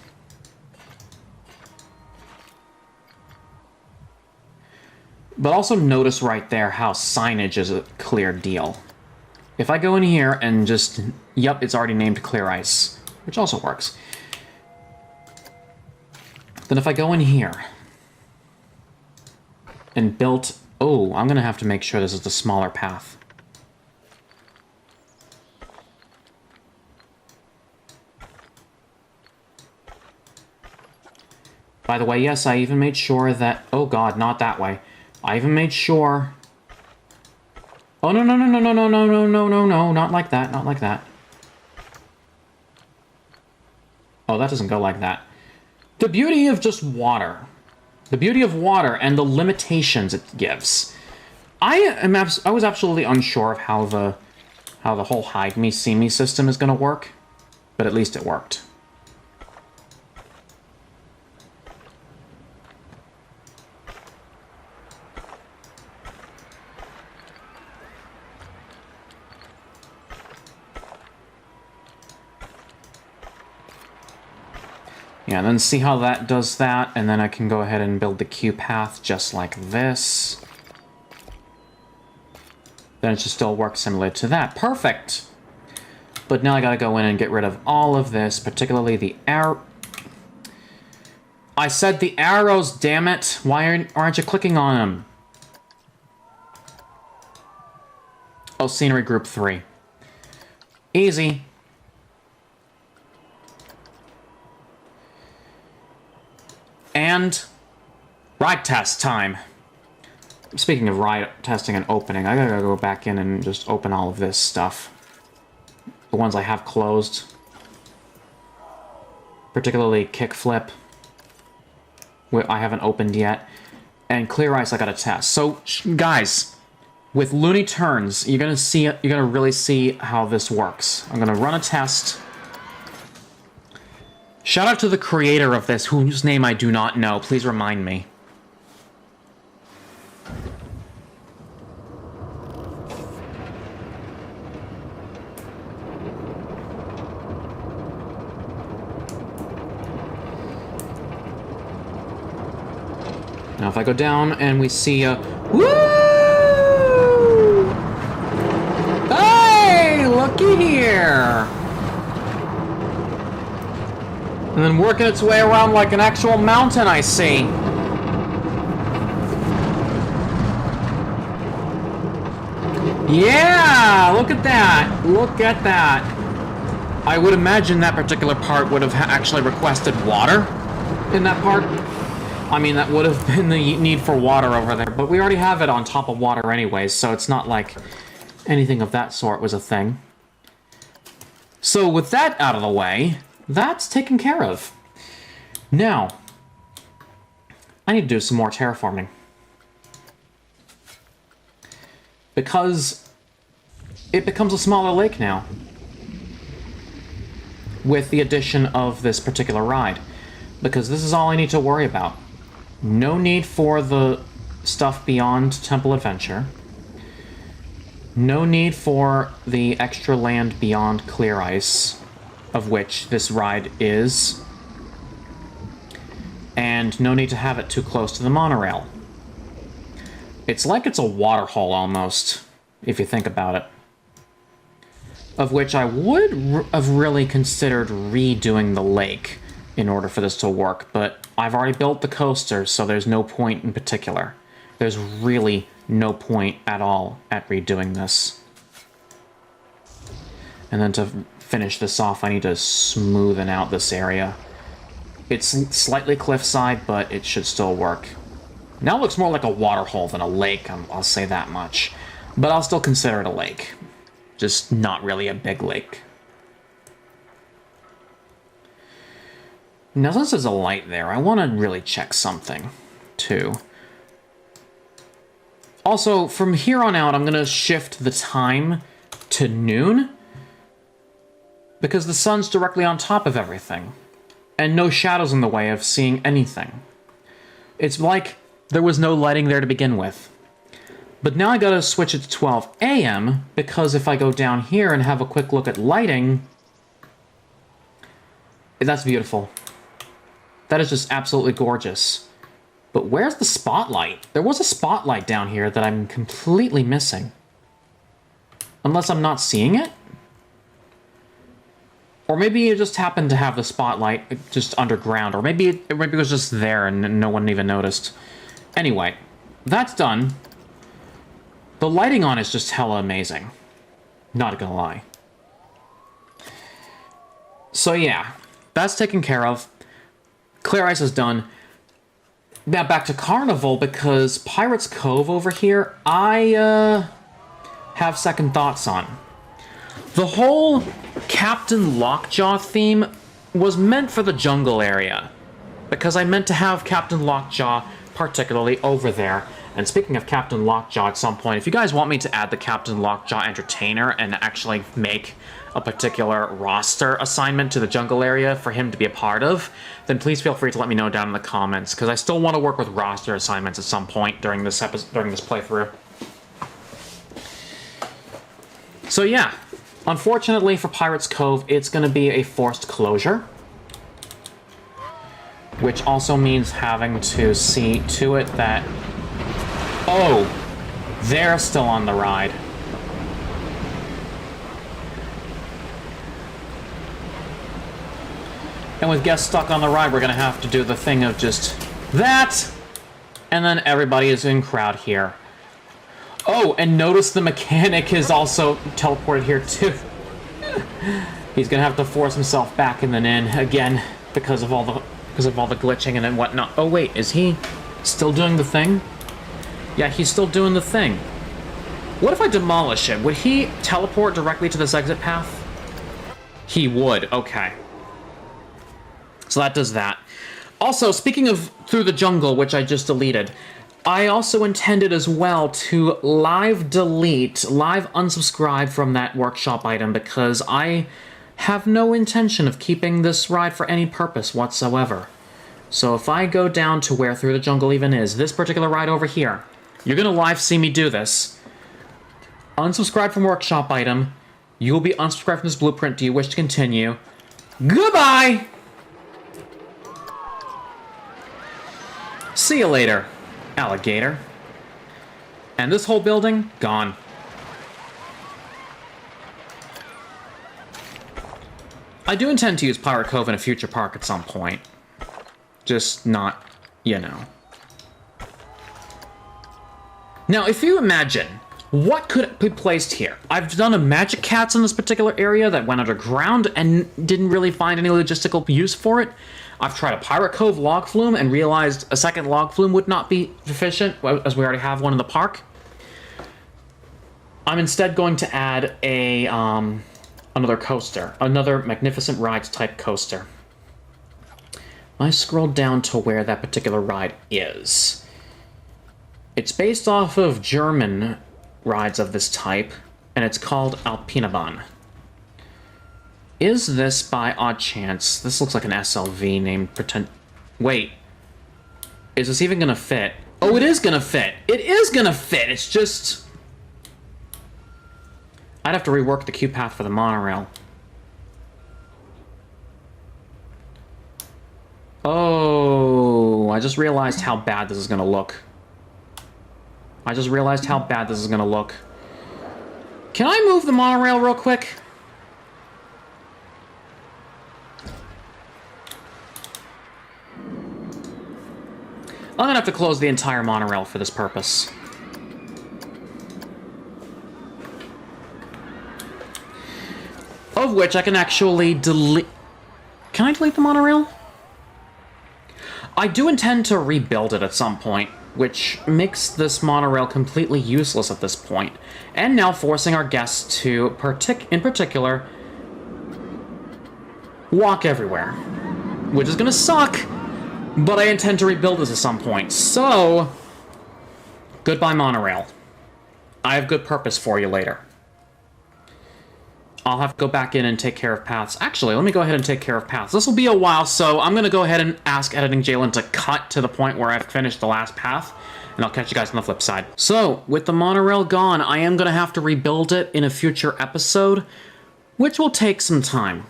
But also notice right there how signage is a clear deal. If I go in here and just... Yep, it's already named Clear Ice, which also works. Then if I go in here and built... Oh, I'm going to have to make sure this is the smaller path. By the way, yes, I even made sure that... Oh god, not that way. I even made sure... Oh, no, no, no, no, no, no, no, no, no, no, no, not like that, not like that. Oh, that doesn't go like that. The beauty of just water. The beauty of water and the limitations it gives. I was absolutely unsure of how the whole hide me, see me system is going to work, but at least it worked. Yeah, and then see how that does that, and then I can go ahead and build the queue path just like this. Then it should still work similar to that. Perfect! But now I gotta go in and get rid of all of this, particularly the arrow... I said the arrows, damn it! Why aren't you clicking on them? Oh, scenery group 3. Easy. And ride test time. Speaking of ride testing and opening, I gotta go back in and just open all of this stuff. The ones I have closed. Particularly Kickflip. I haven't opened yet. And Clear Ice I gotta test. So, guys, with Looney Turns, you're gonna really see how this works. I'm gonna run a test. Shout out to the creator of this, whose name I do not know. Please remind me. Now if I go down and we see a... Woo! Hey! Looky here! And then working its way around like an actual mountain, I see. Yeah! Look at that! Look at that! I would imagine that particular part would have actually requested water in that part. I mean, that would have been the need for water over there, but we already have it on top of water anyways, so it's not like anything of that sort was a thing. So with that out of the way... That's taken care of. Now, I need to do some more terraforming. Because it becomes a smaller lake now. With the addition of this particular ride. Because this is all I need to worry about. No need for the stuff beyond Temple Adventure. No need for the extra land beyond Clear Ice, of which this ride is, and no need to have it too close to the monorail. It's like it's a waterhole almost, if you think about it. Of which I would have really considered redoing the lake in order for this to work, but I've already built the coaster, so there's no point in particular. There's really no point at all at redoing this. And then to finish this off, I need to smoothen out this area. It's slightly cliffside, but it should still work. Now it looks more like a waterhole than a lake, I'll say that much. But I'll still consider it a lake. just not really a big lake. Now, since there's a light there, I want to really check something, too. Also, from here on out, I'm going to shift the time to noon, because the sun's directly on top of everything, and no shadows in the way of seeing anything. It's like there was no lighting there to begin with. But now I gotta switch it to 12 a.m., because if I go down here and have a quick look at lighting, that's beautiful. That is just absolutely gorgeous. But where's the spotlight? There was a spotlight down here that I'm completely missing. Unless I'm not seeing it? Or maybe you just happened to have the spotlight just underground, or maybe it was just there and no one even noticed. Anyway, that's done. The lighting on is just hella amazing. Not gonna lie. So yeah, that's taken care of. Clear ice is done. Now back to Carnival, because Pirates Cove over here, I have second thoughts on. The whole Captain Lockjaw theme was meant for the jungle area, because I meant to have Captain Lockjaw particularly over there. And speaking of Captain Lockjaw, at some point, if you guys want me to add the Captain Lockjaw Entertainer and actually make a particular roster assignment to the jungle area for him to be a part of, then please feel free to let me know down in the comments, because I still want to work with roster assignments at some point during this playthrough. So yeah, unfortunately for Pirates Cove, it's going to be a forced closure, which also means having to see to it that... Oh, they're still on the ride. And with guests stuck on the ride, we're gonna have to do the thing of just that, and then everybody is in crowd here. Oh, and notice the mechanic is also teleported here too. He's gonna have to force himself back and then in again because of all the glitching and then whatnot. Oh wait, is he still doing the thing? Yeah, he's still doing the thing. What if I demolish him? Would he teleport directly to this exit path? He would, okay. So that does that. Also, speaking of Through the Jungle, which I just deleted, I also intended as well to live unsubscribe from that workshop item, because I have no intention of keeping this ride for any purpose whatsoever. So if I go down to where Through the Jungle even is, this particular ride over here, you're gonna live see me do this. Unsubscribe from workshop item. You will be unsubscribed from this blueprint. Do you wish to continue? Goodbye! See you later, alligator. And this whole building, gone. I do intend to use Pirate Cove in a future park at some point. Just not, you know. Now, if you imagine, what could be placed here? I've done a Magic Cats in this particular area that went underground and didn't really find any logistical use for it. I've tried a Pirate Cove log flume and realized a second log flume would not be sufficient, as we already have one in the park. I'm instead going to add a another coaster, another Magnificent Rides type coaster. I scrolled down to where that particular ride is. It's based off of German rides of this type, and it's called Alpinabahn. Is this, by odd chance... This looks like an SLV named pretend... Wait. Is this even gonna fit? Oh, it is gonna fit! It is gonna fit! It's just... I'd have to rework the queue path for the monorail. Oh, I just realized how bad this is gonna look. I just realized how bad this is gonna look. Can I move the monorail real quick? I'm gonna have to close the entire monorail for this purpose. Of which I can actually delete... Can I delete the monorail? I do intend to rebuild it at some point. which makes this monorail completely useless at this point, and now forcing our guests to, in particular, walk everywhere, which is gonna suck, but I intend to rebuild this at some point, so goodbye monorail. I have good purpose for you later. I'll have to go back in and take care of paths. Actually, let me go ahead and take care of paths. This will be a while, so I'm going to go ahead and ask Editing Jalen to cut to the point where I've finished the last path, and I'll catch you guys on the flip side. So, with the monorail gone, I am going to have to rebuild it in a future episode, which will take some time.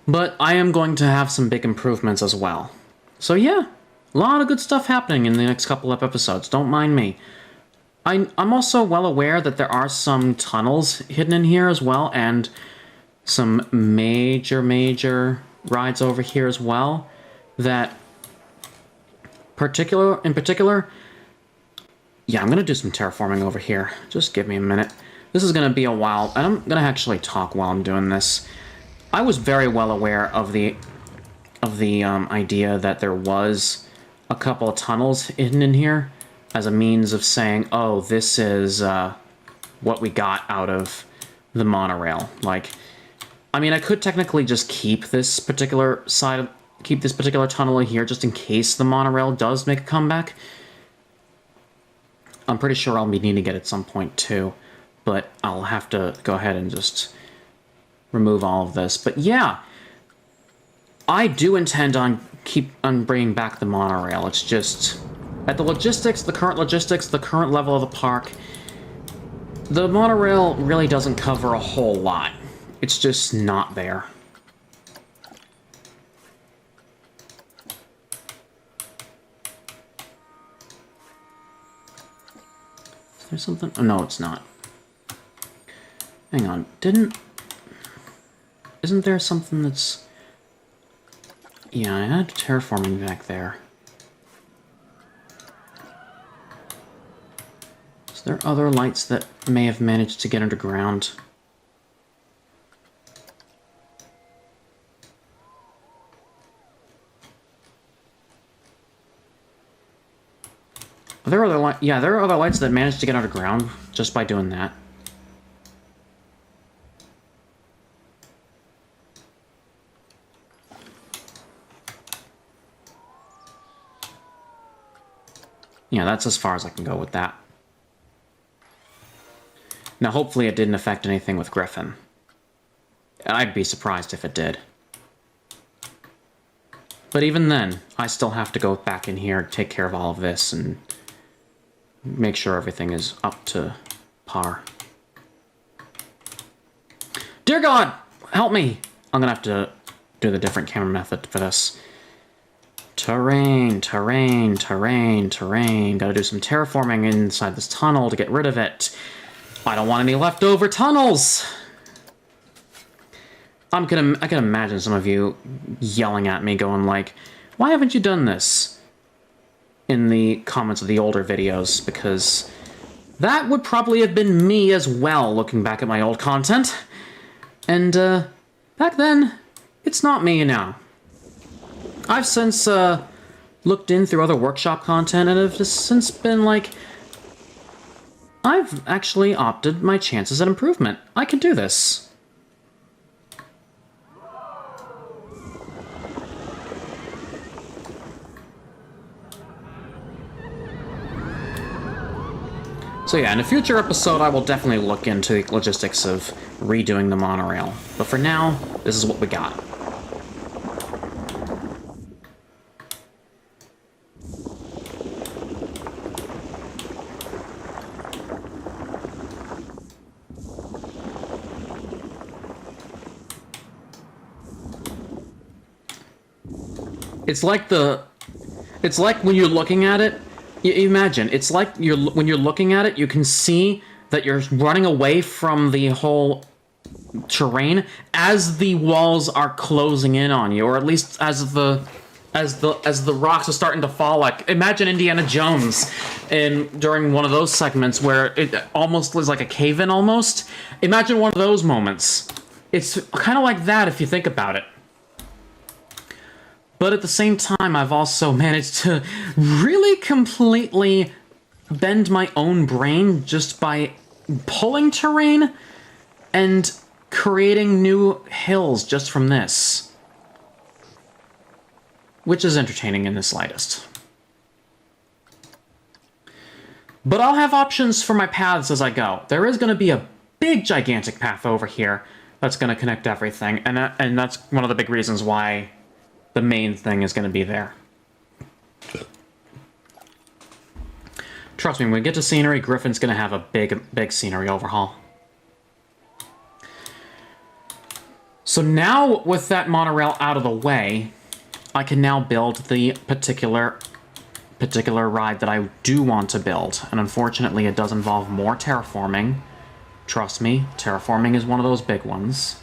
But I am going to have some big improvements as well. So yeah, a lot of good stuff happening in the next couple of episodes, don't mind me. I'm also well aware that there are some tunnels hidden in here as well, and some major rides over here as well, that in particular, yeah, I'm gonna do some terraforming over here. Just give me a minute. This is gonna be a while, and I'm gonna actually talk while I'm doing this. I was very well aware of the idea that there was a couple of tunnels hidden in here, as a means of saying, oh, this is what we got out of the monorail. Like, I mean, I could technically just keep this particular tunnel in here just in case the monorail does make a comeback. I'm pretty sure I'll be needing it at some point too, but I'll have to go ahead and just remove all of this. But yeah, I do intend on bringing back the monorail. It's just, at the current level of the park, the monorail really doesn't cover a whole lot. It's just not there. Is there something? Oh, no, it's not. Hang on. Isn't there something that's... Yeah, I had terraforming back there. Is there other lights that may have managed to get underground? There are other yeah, there are other lights that managed to get underground just by doing that. Yeah, that's as far as I can go with that. Now, hopefully it didn't affect anything with Griffin. I'd be surprised if it did. But even then, I still have to go back in here, take care of all of this, and make sure everything is up to par. Dear God, help me! I'm gonna have to do the different camera method for this. Terrain. Gotta do some terraforming inside this tunnel to get rid of it. I don't want any leftover tunnels! I can imagine some of you yelling at me, going like, why haven't you done this? In the comments of the older videos, because that would probably have been me as well, looking back at my old content. And, back then, it's not me now. I've since, looked in through other workshop content, and have just since been like, I've actually opted my chances at improvement. I can do this. So yeah, in a future episode, I will definitely look into the logistics of redoing the monorail. But for now, this is what we got. It's like when you're looking at it, imagine, it's like when you're looking at it, you can see that you're running away from the whole terrain as the walls are closing in on you, or at least as the rocks are starting to fall. Like, imagine Indiana Jones during one of those segments where it almost was like a cave-in almost. Imagine one of those moments. It's kind of like that if you think about it. But at the same time, I've also managed to really completely bend my own brain just by pulling terrain and creating new hills just from this. Which is entertaining in the slightest. But I'll have options for my paths as I go. There is going to be a big, gigantic path over here that's going to connect everything, and that's one of the big reasons why the main thing is going to be there. Trust me, when we get to scenery, Griffin's going to have a big scenery overhaul. So now, with that monorail out of the way, I can now build the particular ride that I do want to build. And unfortunately, it does involve more terraforming. Trust me, terraforming is one of those big ones.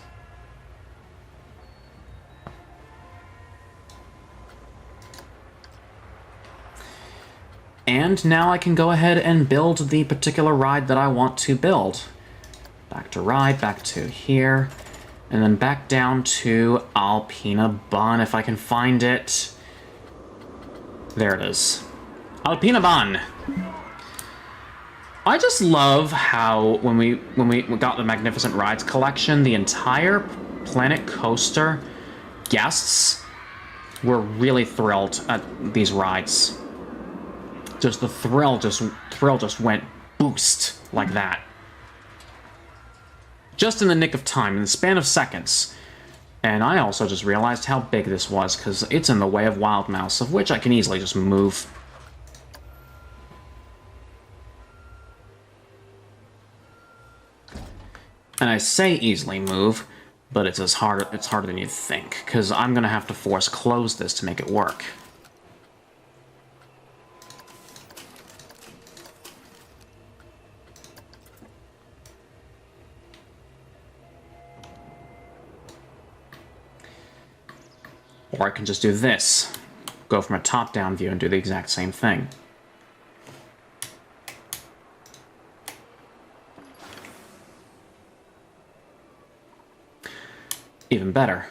And now I can go ahead and build the particular ride that I want to build. Back to ride, back to here, and then back down to Alpina Bahn if I can find it. There it is. Alpina Bahn. I just love how when we got the Magnificent Rides collection, the entire Planet Coaster guests were really thrilled at these rides. Just the thrill just went boost like that. Just in the nick of time, in the span of seconds. And I also just realized how big this was, because it's in the way of Wild Mouse, of which I can easily just move. And I say easily move, but it's harder than you think, because I'm going to have to force close this to make it work. Or I can just do this. Go from a top-down view and do the exact same thing. Even better.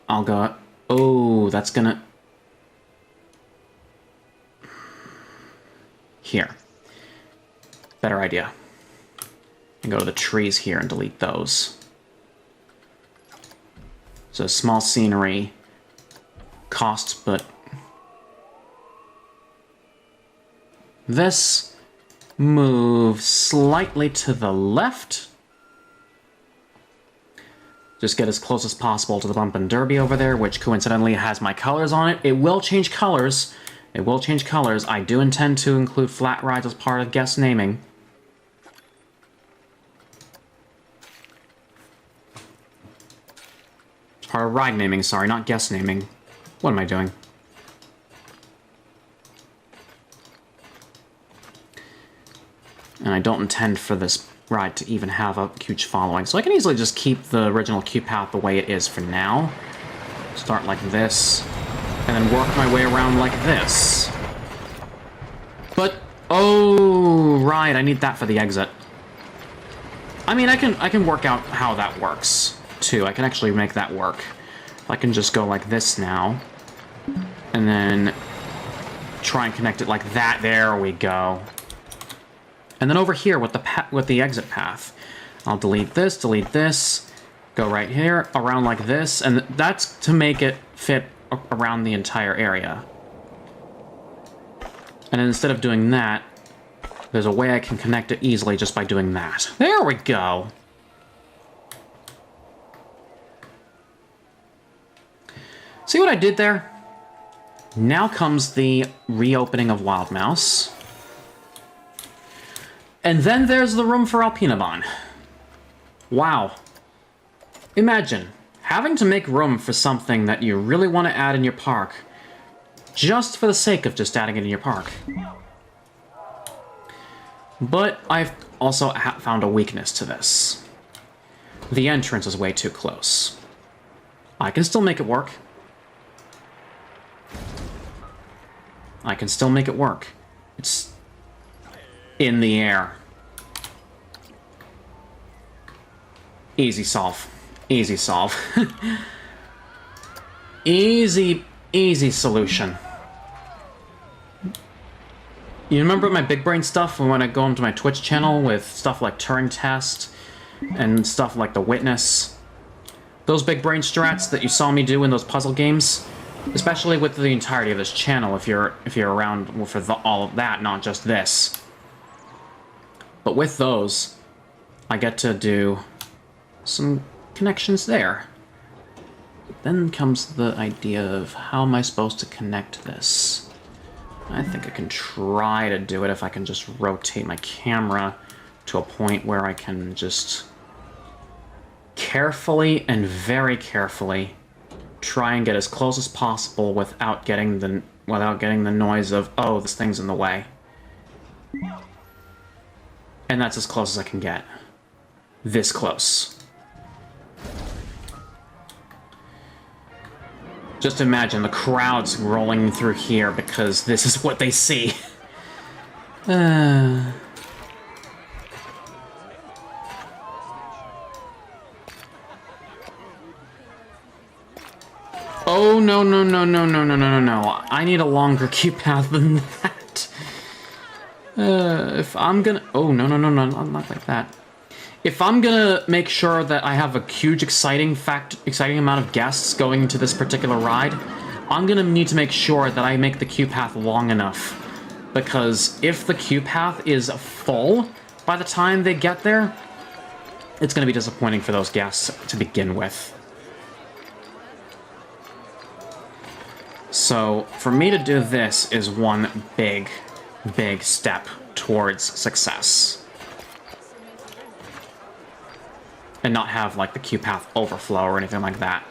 I'll go... Oh, that's gonna... Here. Better idea. And go to the trees here and delete those. So small scenery... cost, but this moves slightly to the left. Just get as close as possible to the Bump and Derby over there, which coincidentally has my colors on it. It will change colors. It will change colors. I do intend to include flat rides as part of guest naming. As part of ride naming, sorry, not guest naming. What am I doing? And I don't intend for this ride to even have a huge following. So I can easily just keep the original queue path the way it is for now. Start like this, and then work my way around like this. But, oh, right, I need that for the exit. I mean, I can work out how that works, too. I can actually make that work. I can just go like this now, and then try and connect it like that. There we go. And then over here with the exit path, I'll delete this, go right here, around like this, and that's to make it fit around the entire area. And instead of doing that, there's a way I can connect it easily just by doing that. There we go. See what I did there? Now comes the reopening of Wild Mouse. And then there's the room for Alpina Bahn. Wow. Imagine having to make room for something that you really want to add in your park, just for the sake of just adding it in your park. But I've also found a weakness to this. The entrance is way too close. I can still make it work. I can still make it work. It's in the air. Easy solve. Easy solve. Easy Easy solution. You remember my big brain stuff when I go into my Twitch channel with stuff like Turing Test and stuff like The Witness? Those big brain strats that you saw me do in those puzzle games? Especially with the entirety of this channel, if you're around for all of that, not just this. But with those, I get to do some connections there. Then comes the idea of how am I supposed to connect this? I think I can try to do it if I can just rotate my camera to a point where I can just carefully and very carefully try and get as close as possible without getting the noise of, oh, this thing's in the way. And that's as close as I can get. This close. Just imagine the crowds rolling through here because this is what they see. Oh, no, no, no, no, no, no, no, no, no. I need a longer queue path than that. If I'm gonna... Oh, no, no, no, no, not like that. If I'm gonna make sure that I have a huge, exciting amount of guests going to this particular ride, I'm gonna need to make sure that I make the queue path long enough. Because if the queue path is full by the time they get there, it's gonna be disappointing for those guests to begin with. So, for me to do this is one big, big step towards success. And not have, like, the queue path overflow or anything like that.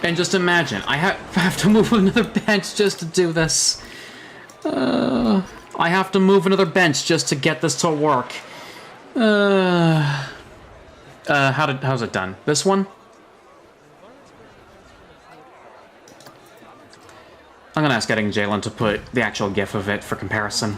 And just imagine, I have to move another bench just to do this. I have to move another bench just to get this to work. How's it done? This one? I'm gonna ask getting Jalen to put the actual GIF of it for comparison.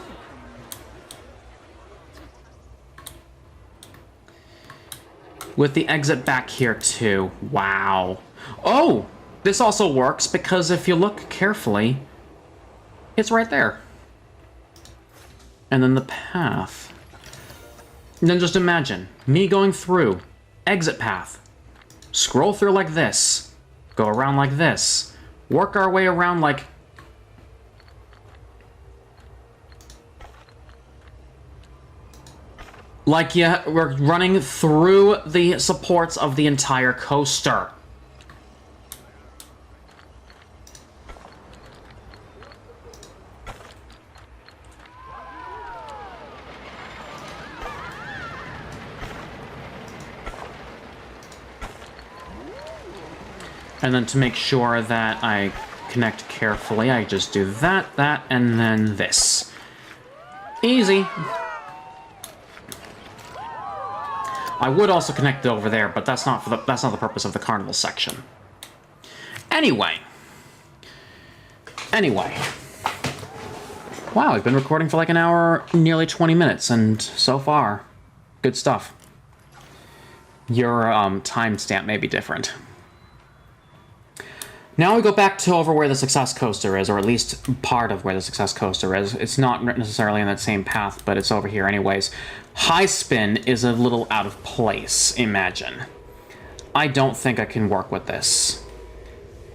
With the exit back here too. Wow. Oh! This also works because if you look carefully, it's right there. And then the path. And then just imagine me going through, exit path, scroll through like this, go around like this, work our way around like... yeah, we're running through the supports of the entire coaster. And then to make sure that I connect carefully, I just do that, and then this. Easy. I would also connect it over there, but that's not the purpose of the carnival section. Anyway. Wow, I've been recording for like an hour, nearly 20 minutes, and so far, good stuff. Your timestamp may be different. Now we go back to over where the Success Coaster is, or at least part of where the Success Coaster is. It's not necessarily in that same path, but it's over here anyways. High Spin is a little out of place, imagine. I don't think I can work with this,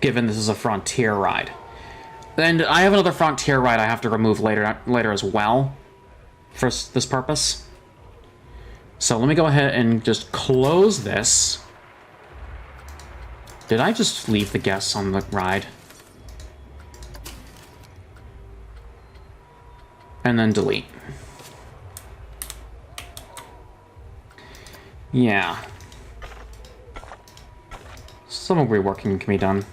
given this is a Frontier ride. And I have another Frontier ride I have to remove later as well, for this purpose. So let me go ahead and just close this. Did I just leave the guests on the ride? And then delete. Yeah. Some reworking can be done.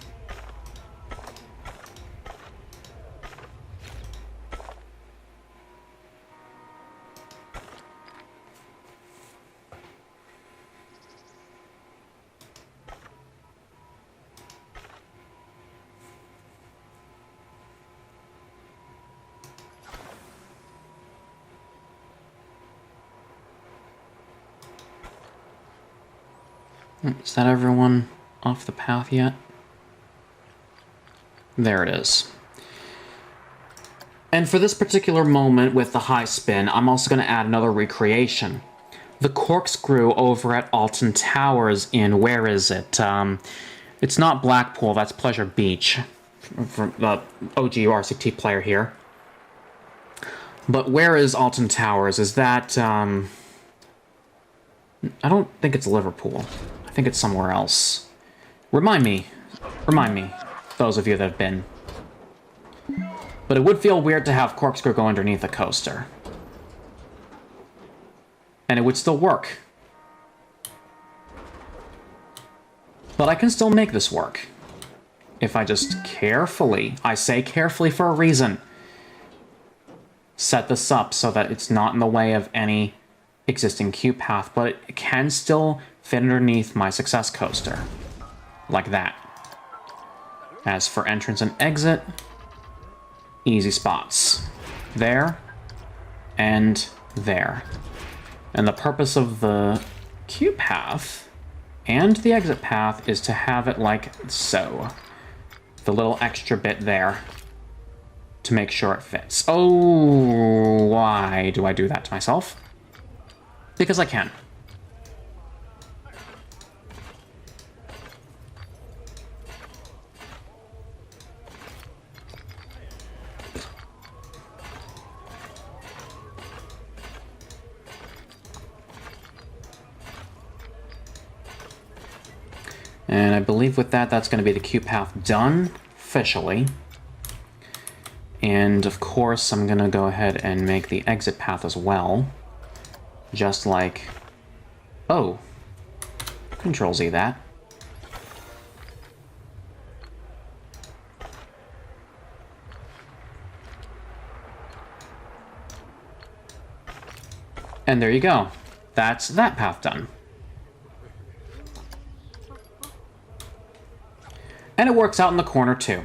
Is that everyone off the path yet? There it is. And for this particular moment with the high spin, I'm also going to add another recreation. The corkscrew over at Alton Towers in, where is it? It's not Blackpool, that's Pleasure Beach. From the OG RCT player here. But where is Alton Towers? Is that, I don't think it's Liverpool. I think it's somewhere else. Remind me, those of you that have been. But it would feel weird to have corkscrew go underneath a coaster. And it would still work. But I can still make this work. If I just carefully, I say carefully for a reason, set this up so that it's not in the way of any existing queue path, but it can still fit underneath my success coaster. Like that. As for entrance and exit, easy spots. There, and there. And the purpose of the queue path and the exit path is to have it like so. The little extra bit there to make sure it fits. Oh, why do I do that to myself? Because I can. And I believe with that, that's going to be the queue path done, officially. And of course, I'm going to go ahead and make the exit path as well. Just like... Oh. Control-Z that. And there you go. That's that path done. And it works out in the corner, too.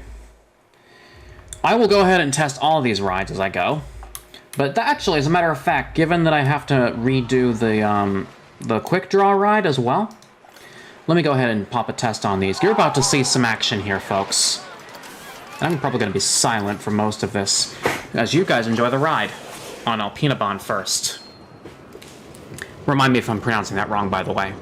I will go ahead and test all of these rides as I go. But actually, as a matter of fact, given that I have to redo the quick draw ride as well, let me go ahead and pop a test on these. You're about to see some action here, folks. And I'm probably going to be silent for most of this, as you guys enjoy the ride on Alpinabahn first. Remind me if I'm pronouncing that wrong, by the way.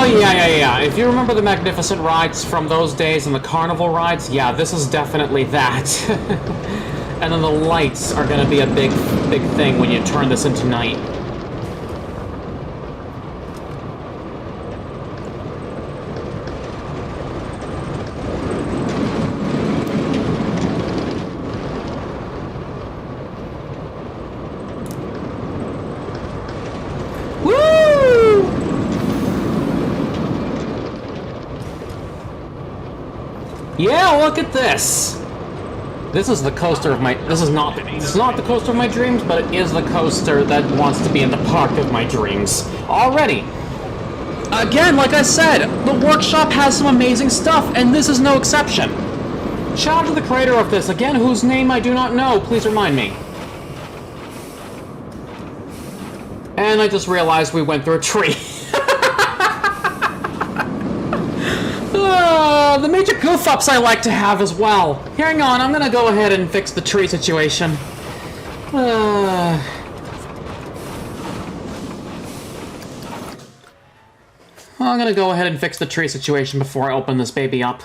Yeah. If you remember the Magnificent rides from those days and the Carnival rides, yeah, this is definitely that. And then the lights are going to be a big thing when you turn this into night. Yeah, look at this! This is the coaster of my... This is not the coaster of my dreams, but it is the coaster that wants to be in the park of my dreams. Already! Again, like I said, the workshop has some amazing stuff, and this is no exception. Shout out to the creator of this, again, whose name I do not know. Please remind me. And I just realized we went through a tree. The major goof-ups I like to have as well. Hang on, I'm gonna go ahead and fix the tree situation. I'm gonna go ahead and fix the tree situation before I open this baby up.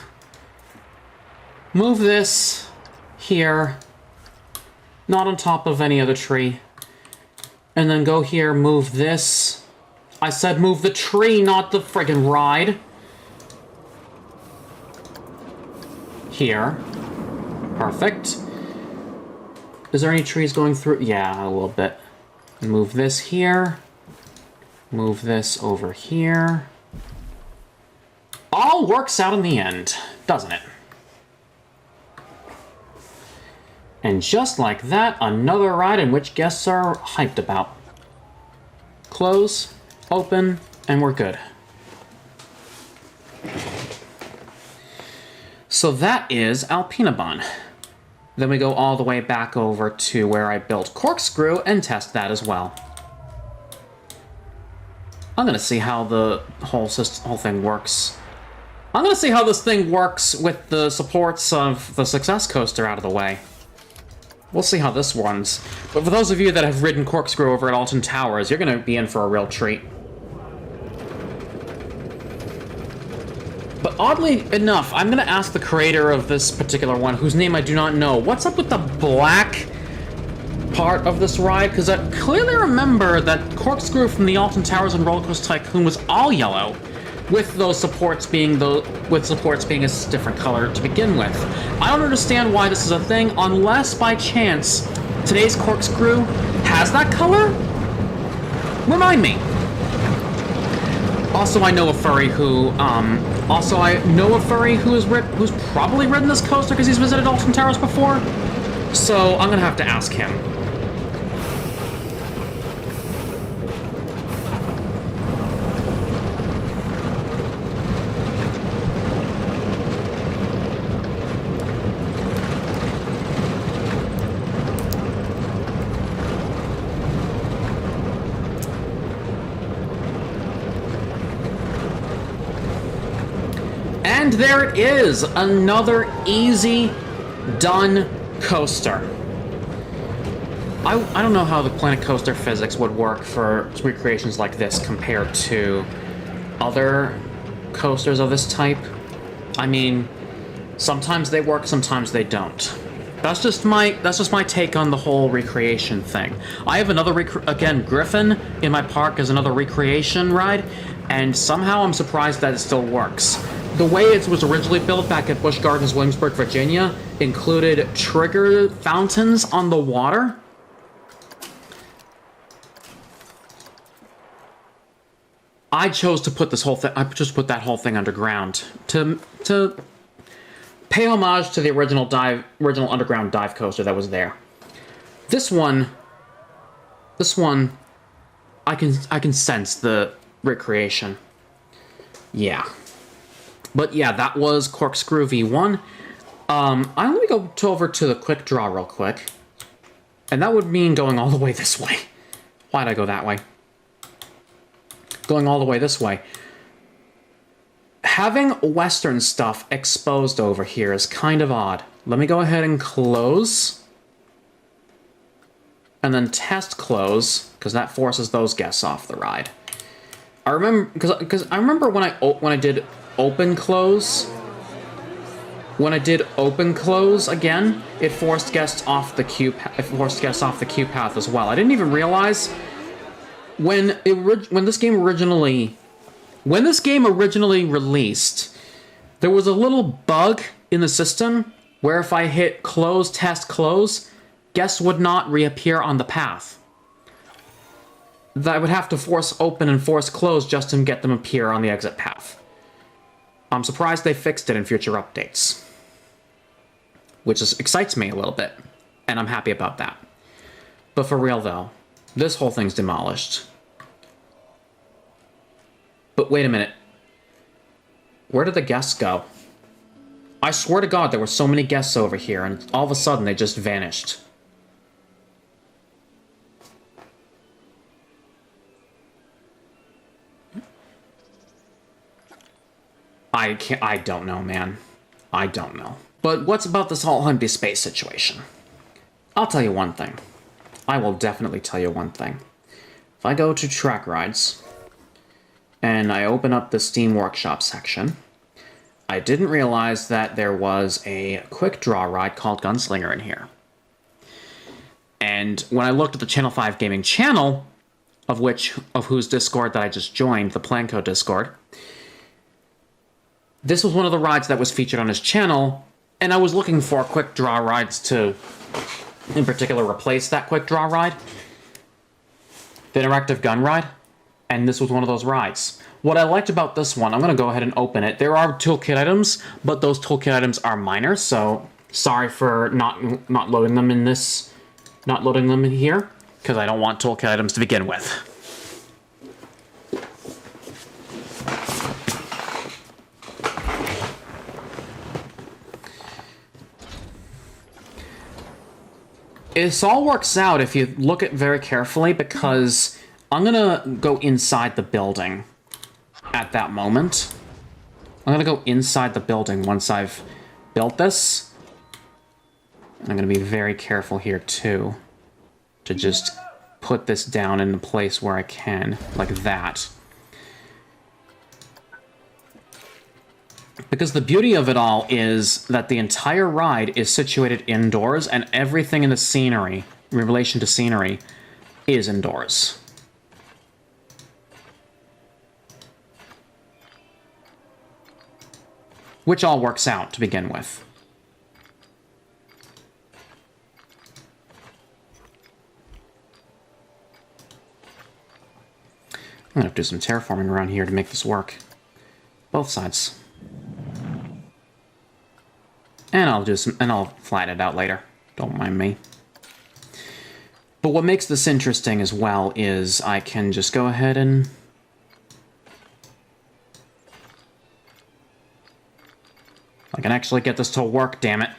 Move this here. Not on top of any other tree. And then go here, move this. I said move the tree, not the friggin' ride. Here. Perfect. Is there any trees going through? Yeah, a little bit. Move this here. Move this over here. All works out in the end, doesn't it? And just like that, another ride in which guests are hyped about. Close, open, and we're good. So that is Alpinabahn. Then we go all the way back over to where I built Corkscrew and test that as well. I'm gonna see how the whole thing works. I'm gonna see how this thing works with the supports of the Success Coaster out of the way. We'll see how this runs. But for those of you that have ridden Corkscrew over at Alton Towers, you're gonna be in for a real treat. But oddly enough, I'm gonna ask the creator of this particular one, whose name I do not know, what's up with the black part of this ride? Because I clearly remember that Corkscrew from the Alton Towers and Roller Coaster Tycoon was all yellow, with those supports being a different color to begin with. I don't understand why this is a thing, unless by chance today's Corkscrew has that color? Remind me. Also, I know a furry who's probably ridden this coaster because he's visited Alton Towers before. So I'm gonna have to ask him. And there it is, another easy done coaster. I don't know how the Planet Coaster physics would work for recreations like this compared to other coasters of this type. I mean, sometimes they work, sometimes they don't. That's just my take on the whole recreation thing. I have another again, Griffin in my park is another recreation ride, and somehow I'm surprised that it still works. The way it was originally built back at Busch Gardens, Williamsburg, Virginia, included trigger fountains on the water. I chose to put this whole thing. I just put that whole thing underground to pay homage to the original underground dive coaster that was there. This one, I can sense the recreation. Yeah. But yeah, that was Corkscrew V1. I'm going to go over to the quick draw real quick. And that would mean going all the way this way. Why'd I go that way? Going all the way this way. Having Western stuff exposed over here is kind of odd. Let me go ahead and close. And then test close, because that forces those guests off the ride. I remember, because I remember when I did open close. When I did open close again, it forced guests off the queue. It forced guests off the queue path as well. I didn't even realize when this game originally released, there was a little bug in the system where if I hit close, test close, guests would not reappear on the path. That I would have to force open and force close just to get them appear on the exit path. I'm surprised they fixed it in future updates. Which excites me a little bit. And I'm happy about that. But for real though, this whole thing's demolished. But wait a minute. Where did the guests go? I swear to God there were so many guests over here and all of a sudden they just vanished. I don't know, man. I don't know. But what's about this whole empty space situation? I'll tell you one thing. I will definitely tell you one thing. If I go to track rides, and I open up the Steam Workshop section, I didn't realize that there was a quick draw ride called Gunslinger in here. And when I looked at the Channel 5 Gaming channel, of whose Discord that I just joined, the Planco Discord, this was one of the rides that was featured on his channel, and I was looking for quick draw rides to in particular replace that quick draw ride, the interactive gun ride, and this was one of those rides. What I liked about this one, I'm going to go ahead and open it. There are toolkit items, but those toolkit items are minor, so sorry for not loading them in this, not loading them in here, because I don't want toolkit items to begin with. This all works out if you look at very carefully, because I'm gonna go inside the building at that moment. I'm gonna go inside the building once I've built this. I'm gonna be very careful here too, to just put this down in the place where I can, like that. Because the beauty of it all is that the entire ride is situated indoors, and everything in the scenery, in relation to scenery, is indoors. Which all works out to begin with. I'm gonna have to do some terraforming around here to make this work. Both sides. And I'll flatten it out later. Don't mind me. But what makes this interesting as well is I can just go ahead and I can actually get this to work, damn it.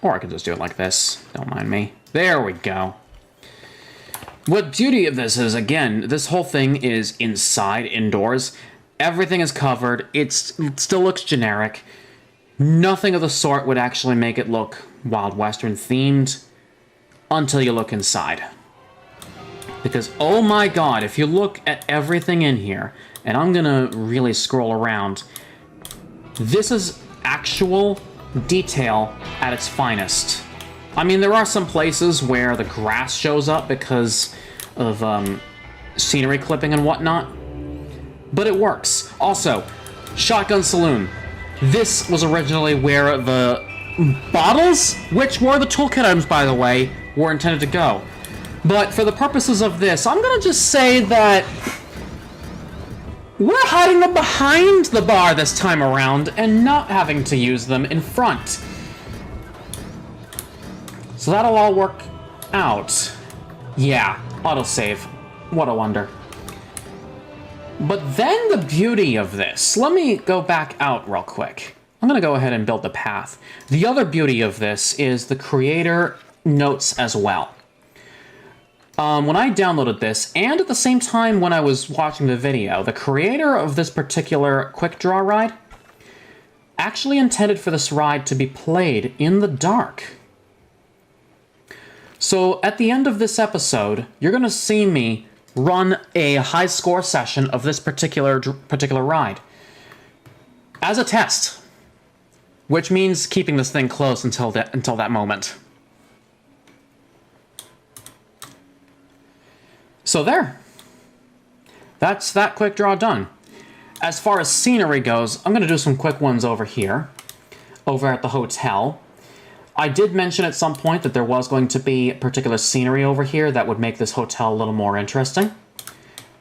Or I can just do it like this. Don't mind me. There we go. What beauty of this is, again, this whole thing is inside, indoors. Everything is covered. It still looks generic. Nothing of the sort would actually make it look Wild Western themed until you look inside. Because, oh my god, if you look at everything in here, and I'm gonna really scroll around, this is actual detail at its finest. I mean, there are some places where the grass shows up because of scenery clipping and whatnot, but it works. Also, Shotgun Saloon. This was originally where the bottles, which were the toolkit items, by the way, were intended to go. But for the purposes of this, I'm gonna just say that we're hiding them behind the bar this time around and not having to use them in front. So that'll all work out. Yeah, autosave. What a wonder. But then the beauty of this, let me go back out real quick. I'm gonna go ahead and build the path. The other beauty of this is the creator notes as well. When I downloaded this, and at the same time when I was watching the video, the creator of this particular quick draw ride actually intended for this ride to be played in the dark. So at the end of this episode, you're gonna see me run a high score session of this particular ride as a test, which means keeping this thing close until that moment. So there, that's that quick draw done. As far as scenery goes, I'm going to do some quick ones over here, over at the hotel. I did mention at some point that there was going to be particular scenery over here that would make this hotel a little more interesting.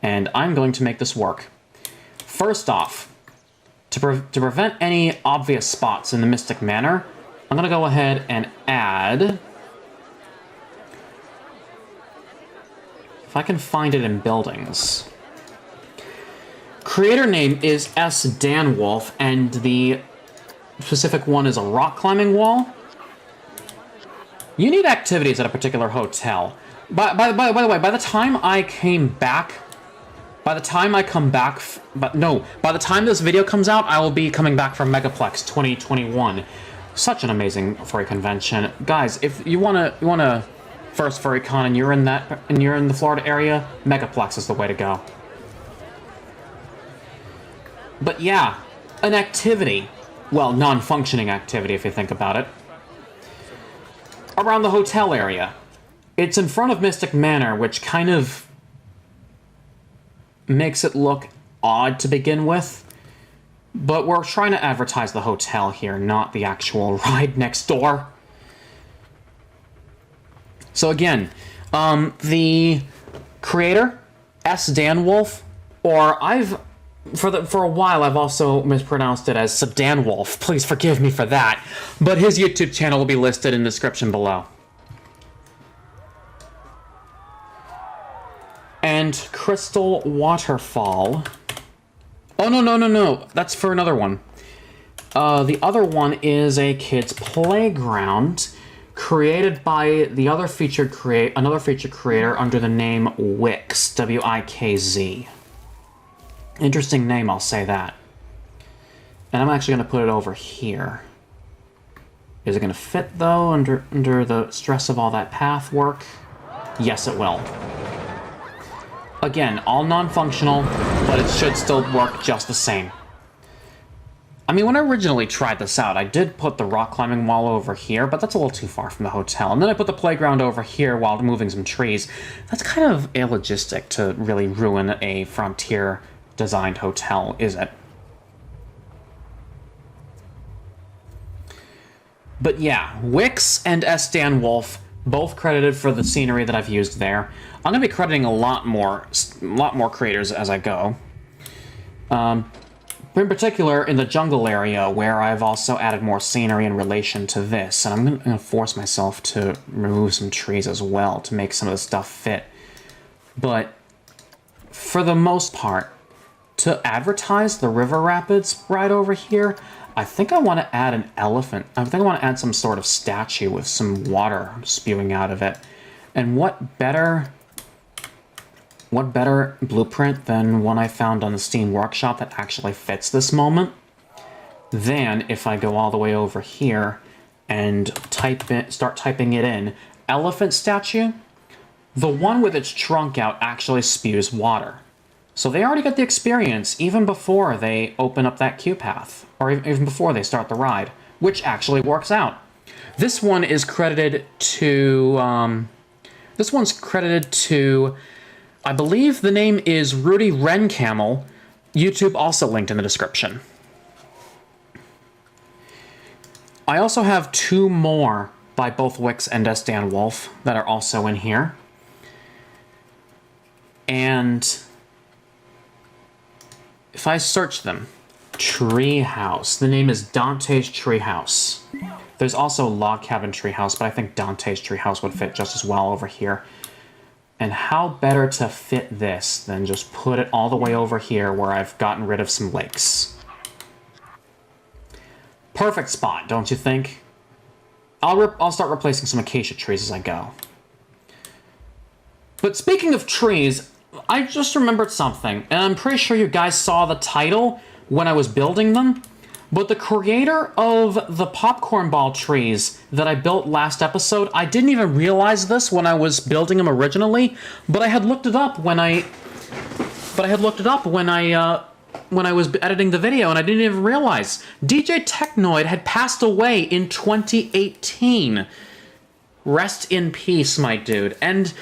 And I'm going to make this work. First off, to prevent any obvious spots in the Mystic Manor, I'm going to go ahead and add... If I can find it in buildings. Creator name is S. Dan Wolf, and the specific one is a rock climbing wall. You need activities at a particular hotel. By the way, by the time I come back, by the time this video comes out, I will be coming back from Megaplex 2021. Such an amazing furry convention. Guys, if you wanna first furry con and you're in the Florida area, Megaplex is the way to go. But yeah, an activity, well, non-functioning activity if you think about it, around the hotel area. It's in front of Mystic Manor, which kind of makes it look odd to begin with. But we're trying to advertise the hotel here, not the actual ride next door. So again, the creator, S. Dan Wolf, or for a while I've also mispronounced it as Sedan Wolf. Please forgive me for that. But his YouTube channel will be listed in the description below. And Crystal Waterfall. Oh, no. That's for another one. The other one is a kid's playground created by the other another featured creator under the name Wix, W-I-K-Z. Interesting name, I'll say that. And I'm actually going to put it over here. Is it going to fit, though, under the stress of all that path work? Yes, it will. Again, all non-functional, but it should still work just the same. I mean, when I originally tried this out, I did put the rock climbing wall over here, but that's a little too far from the hotel. And then I put the playground over here while moving some trees. That's kind of illogistic to really ruin a Frontier-designed hotel, is it? But yeah, Wix and S. Dan Wolf, both credited for the scenery that I've used there. I'm going to be crediting a lot more creators as I go. In particular, in the jungle area, where I've also added more scenery in relation to this. And I'm going to force myself to remove some trees as well to make some of the stuff fit. But for the most part, to advertise the river rapids right over here, I think I want to add an elephant. I think I want to add some sort of statue with some water spewing out of it. And what better blueprint than one I found on the Steam Workshop that actually fits this moment than if I go all the way over here and start typing it in. Elephant statue, the one with its trunk out actually spews water. So they already got the experience even before they open up that queue path, or even before they start the ride, which actually works out. This one is credited to, I believe the name is Rudy Rencamel. YouTube also linked in the description. I also have two more by both Wix and S. Dan Wolf that are also in here. And if I search them, Treehouse. The name is Dante's Treehouse. There's also Log Cabin Treehouse, but I think Dante's Treehouse would fit just as well over here. And how better to fit this than just put it all the way over here where I've gotten rid of some lakes. Perfect spot, don't you think? I'll start replacing some acacia trees as I go. But speaking of trees, I just remembered something, and I'm pretty sure you guys saw the title when I was building them, but the creator of the popcorn ball trees that I built last episode, I didn't even realize this when I was building them originally, but I had looked it up when I was editing the video, and I didn't even realize DJ Technoid had passed away in 2018. Rest in peace, my dude. And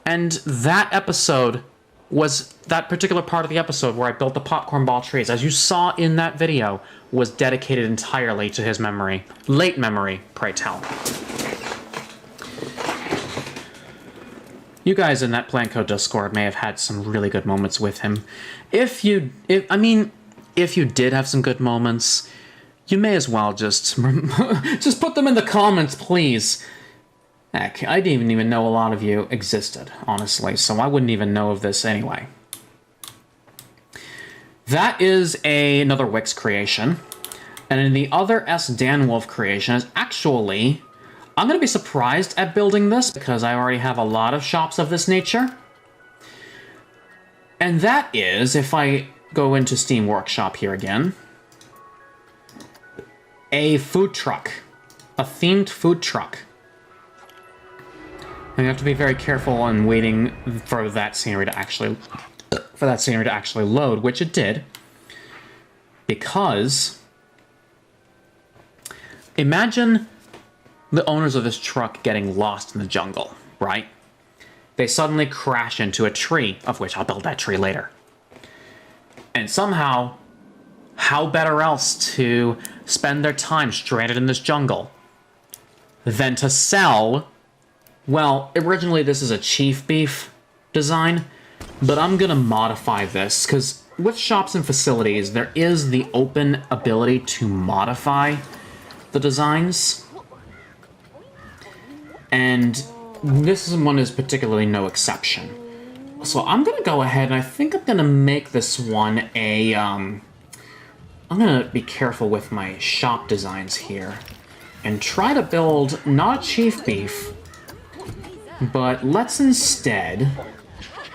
that episode was, that particular part of the episode where I built the popcorn ball trees, as you saw in that video, was dedicated entirely to his memory. Late memory, pray tell. You guys in that Planco Discord may have had some really good moments with him. If you did have some good moments, you may as well just put them in the comments, please. Heck, I didn't even know a lot of you existed, honestly, so I wouldn't even know of this anyway. That is another Wix creation, and in the other S. Dan Wolf creation is actually, I'm going to be surprised at building this because I already have a lot of shops of this nature. And that is, if I go into Steam Workshop here again, a food truck, a themed food truck. And you have to be very careful in waiting for that scenery to actually load, which it did. Because imagine the owners of this truck getting lost in the jungle, right? They suddenly crash into a tree, of which I'll build that tree later. And somehow, how better else to spend their time stranded in this jungle than to sell Well, originally this is a chief beef design, but I'm gonna modify this, because with shops and facilities, there is the open ability to modify the designs. And this one is particularly no exception. So I'm gonna go ahead and I think I'm gonna make this one a, I'm gonna be careful with my shop designs here and try to build not a chief beef, but let's instead,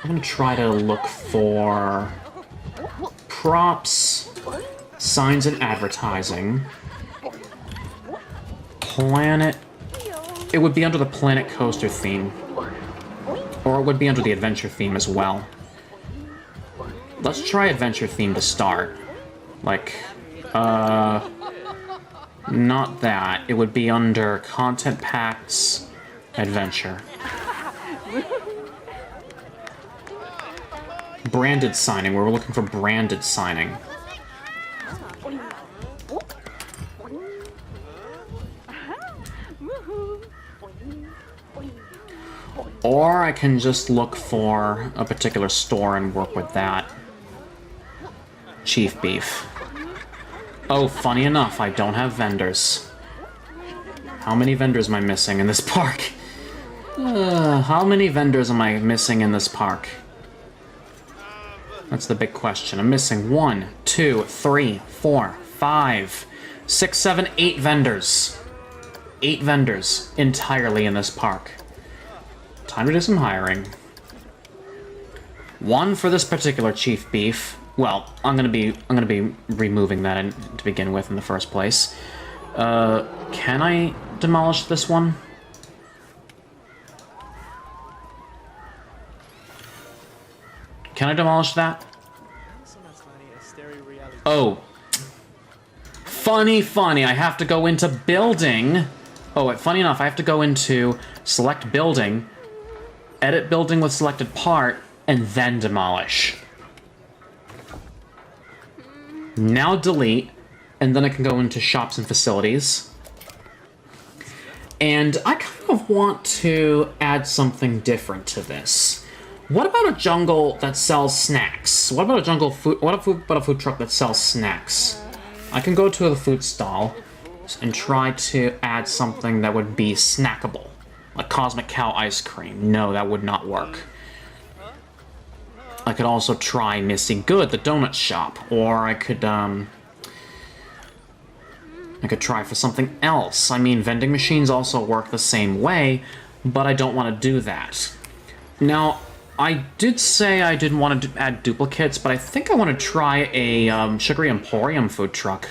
I'm gonna try to look for props, signs and advertising, planet. It would be under the Planet Coaster theme. Or it would be under the Adventure theme as well. Let's try Adventure theme to start. Like, not that. It would be under Content Packs, Adventure. Branded signing, where we're looking for branded signing. Or I can just look for a particular store and work with that. Chief beef. Oh, funny enough, I don't have vendors. How many vendors am I missing in this park? How many vendors am I missing in this park? That's the big question. I'm missing 1, 2, 3, 4, 5, 6, 7, 8 vendors. 8 vendors entirely in this park. Time to do some hiring. 1 for this particular chief beef. Well, I'm gonna be removing that to begin with in the first place. Can I demolish this one? Can I demolish that? Oh. Funny, I have to go into building. Oh, funny enough, I have to go into select building, edit building with selected part, and then demolish. Now delete, and then I can go into shops and facilities. And I kind of want to add something different to this. What about a jungle that sells snacks? What about a jungle food? What about a food truck that sells snacks? I can go to the food stall and try to add something that would be snackable. Like Cosmic Cow ice cream. No, that would not work. I could also try Missy Good, the donut shop. Or I could try for something else. I mean, vending machines also work the same way, but I don't want to do that. Now, I did say I didn't want to add duplicates, but I think I want to try a Sugary Emporium food truck.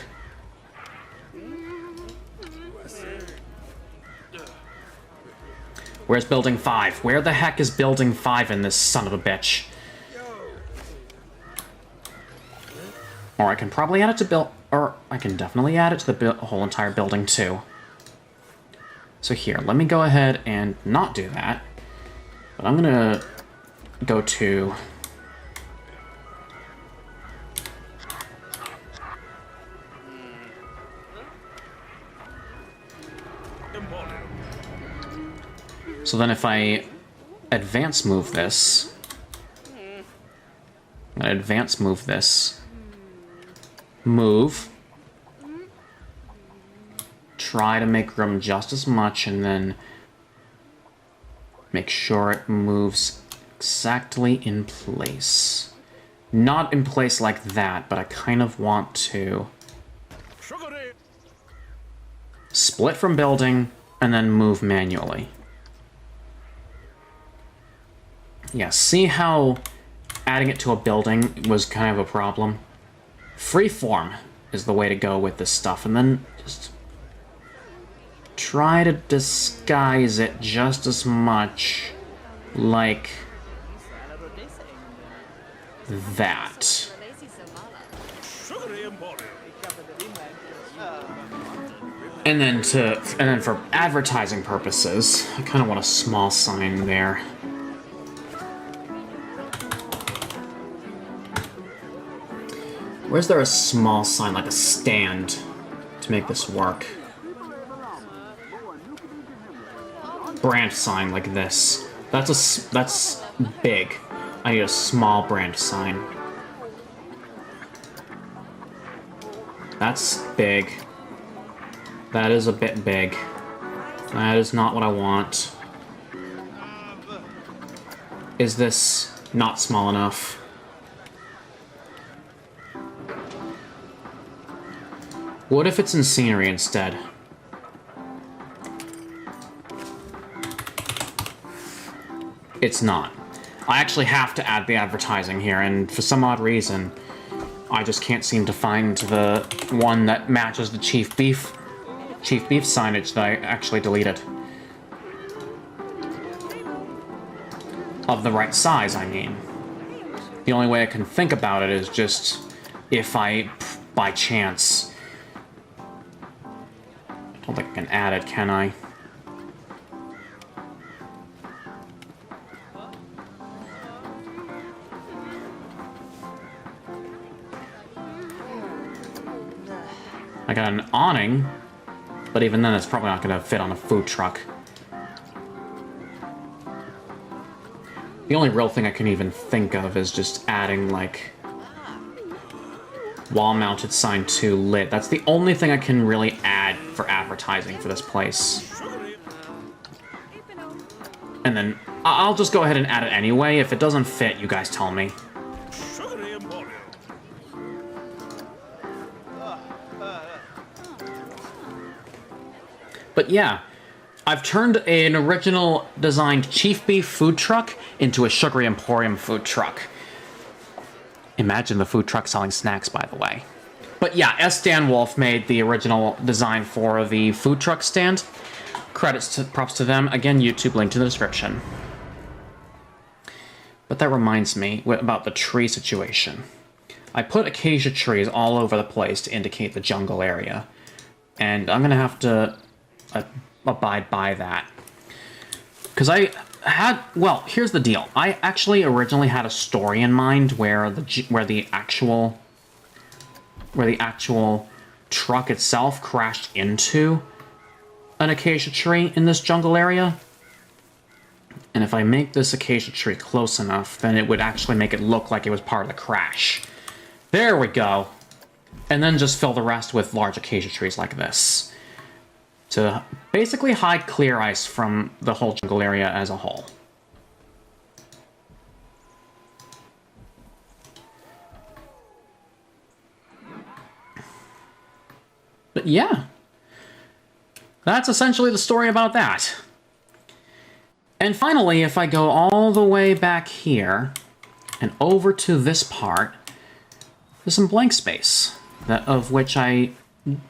Where's Building 5? Where the heck is Building 5 in this son of a bitch? Or I can probably add it to or I can definitely add it to the whole entire building too. So here, let me go ahead and not do that. But I'm gonna go to... So then if I advance move this, move, try to make room just as much, and then make sure it moves exactly in place. Not in place like that, but I kind of want to split from building and then move manually. Yeah, see how adding it to a building was kind of a problem? Freeform is the way to go with this stuff, and then just try to disguise it just as much like that. And then for advertising purposes, I kind of want a small sign there. Where's there a small sign, like a stand, to make this work? brand sign like this. That's big. I need a small brand sign. That's big. That is a bit big. That is not what I want. Is this not small enough? What if it's in scenery instead? It's not. I actually have to add the advertising here, and for some odd reason, I just can't seem to find the one that matches the Chief Beef signage that I actually deleted. Of the right size, I mean. The only way I can think about it is just if I, by chance... I don't think I can add it, can I? I got an awning, but even then it's probably not going to fit on a food truck. The only real thing I can even think of is just adding, like, wall-mounted sign to lit. That's the only thing I can really add for advertising for this place. And then I'll just go ahead and add it anyway. If it doesn't fit, you guys tell me. But yeah, I've turned an original designed Chief Beef food truck into a Sugary Emporium food truck. Imagine the food truck selling snacks, by the way. But yeah, S. Dan Wolf made the original design for the food truck stand. Props to them. Again, YouTube link to the description. But that reminds me about the tree situation. I put acacia trees all over the place to indicate the jungle area. And I'm going to have to abide by that. Because I had... Well, here's the deal. I actually originally had a story in mind where the actual truck itself crashed into an acacia tree in this jungle area. And if I make this acacia tree close enough, then it would actually make it look like it was part of the crash. There we go. And then just fill the rest with large acacia trees like this. To basically hide clear ice from the whole jungle area as a whole. But yeah, that's essentially the story about that. And finally, if I go all the way back here and over to this part, there's some blank space, of which I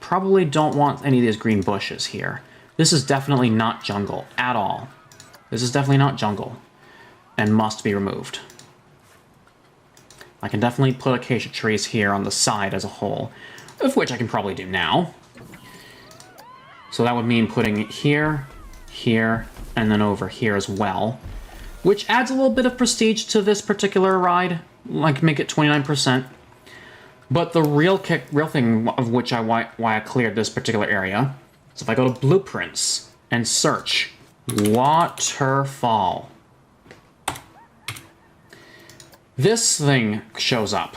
probably don't want any of these green bushes here. This is definitely not jungle at all. This is definitely not jungle and must be removed. I can definitely put acacia trees here on the side as a whole, of which I can probably do now. So that would mean putting it here, here, and then over here as well, which adds a little bit of prestige to this particular ride, like make it 29%. But the real thing of which why I cleared this particular area is if I go to Blueprints and search Waterfall. This thing shows up.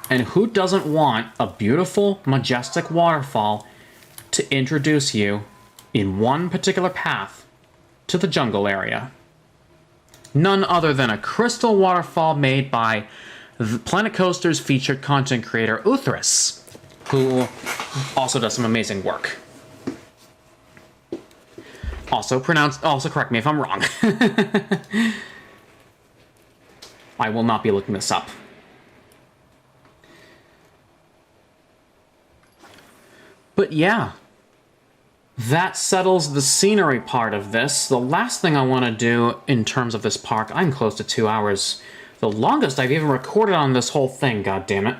And who doesn't want a beautiful, majestic waterfall to introduce you in one particular path to the jungle area? None other than a crystal waterfall made by Planet Coaster's featured content creator, Uthris, who also does some amazing work. Also correct me if I'm wrong. I will not be looking this up. But yeah, that settles the scenery part of this. The last thing I want to do in terms of this park, I'm close to 2 hours. The longest I've even recorded on this whole thing, goddammit,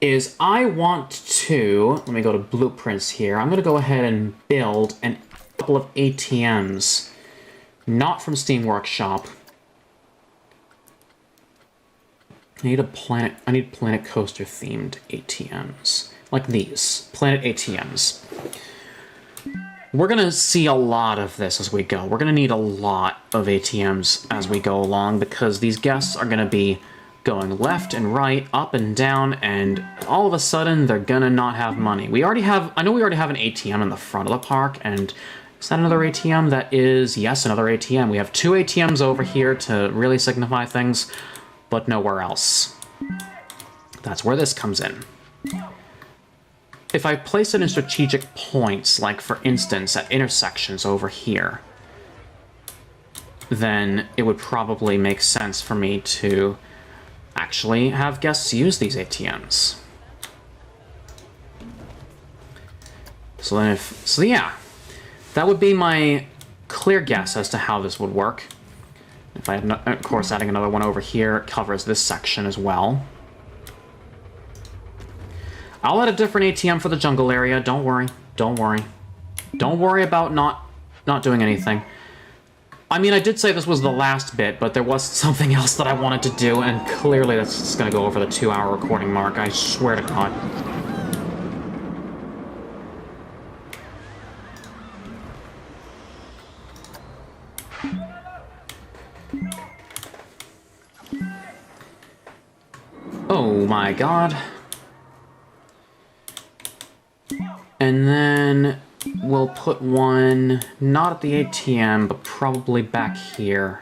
is I want to... Let me go to Blueprints here. I'm going to go ahead and build a couple of ATMs. Not from Steam Workshop. I need Planet Coaster themed ATMs. Like these. Planet ATMs. We're going to see a lot of this as we go. We're going to need a lot of ATMs as we go along, because these guests are going to be going left and right, up and down, and all of a sudden they're going to not have money. I know we already have an ATM in the front of the park, and is that another ATM? That is, yes, another ATM. We have 2 ATMs over here to really signify things, but nowhere else. That's where this comes in. If I place it in strategic points, like for instance at intersections over here, then it would probably make sense for me to actually have guests use these ATMs. So yeah, that would be my clear guess as to how this would work. If I had, of course, adding another one over here, it covers this section as well. I'll add a different ATM for the jungle area. Don't worry. Don't worry. Don't worry about not doing anything. I mean, I did say this was the last bit, but there was something else that I wanted to do, and clearly that's just going to go over the 2-hour recording mark. I swear to God. Oh my God. And then we'll put one, not at the ATM, but probably back here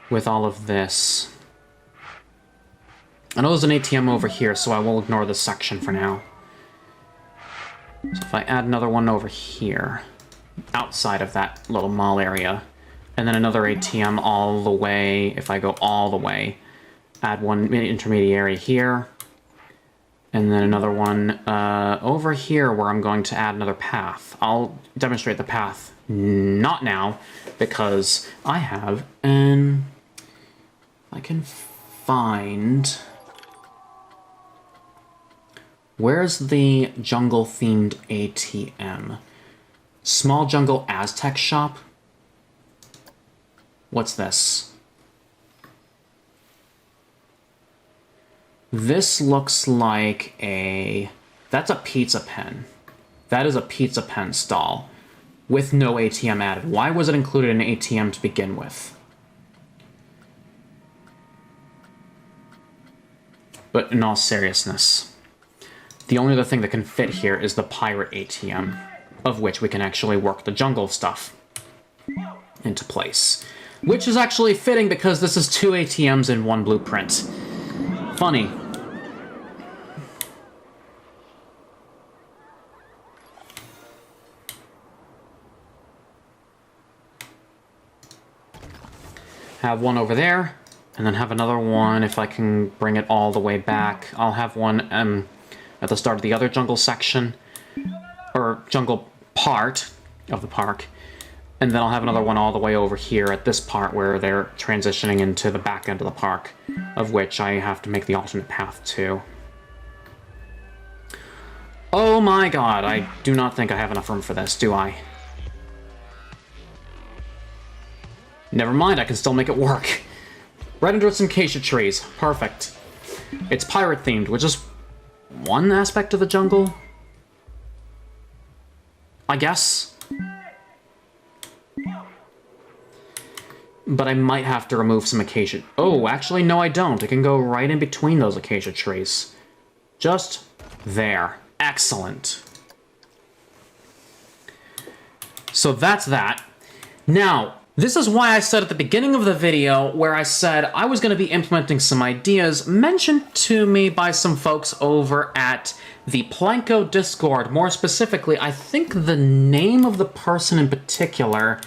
with all of this. I know there's an ATM over here, so I will ignore this section for now. So if I add another one over here, outside of that little mall area, and then another ATM all the way, if I go all the way, add one intermediary here, and then another one over here where I'm going to add another path. I'll demonstrate the path not now, because I have an... I can find... Where's the jungle-themed ATM? Small Jungle Aztec Shop? What's this? This looks like a... That's a pizza pen. That is a pizza pen stall with no ATM added. Why was it included in an ATM to begin with? But in all seriousness, the only other thing that can fit here is the pirate ATM, of which we can actually work the jungle stuff into place. Which is actually fitting because this is 2 ATMs in 1 blueprint. Funny. Have one over there, and then have another one if I can bring it all the way back. I'll have one at the start of the other jungle section, or jungle part of the park, and then I'll have another one all the way over here at this part where they're transitioning into the back end of the park, of which I have to make the alternate path to. Oh my God, I do not think I have enough room for this, do I? Never mind, I can still make it work. Right under some acacia trees. Perfect. It's pirate themed, which is one aspect of the jungle, I guess. But I might have to remove some acacia. Oh, actually, no, I don't. It can go right in between those acacia trees. Just there. Excellent. So that's that. Now, this is why I said at the beginning of the video, where I said I was going to be implementing some ideas mentioned to me by some folks over at the Planko Discord. More specifically, I think the name of the person in particular,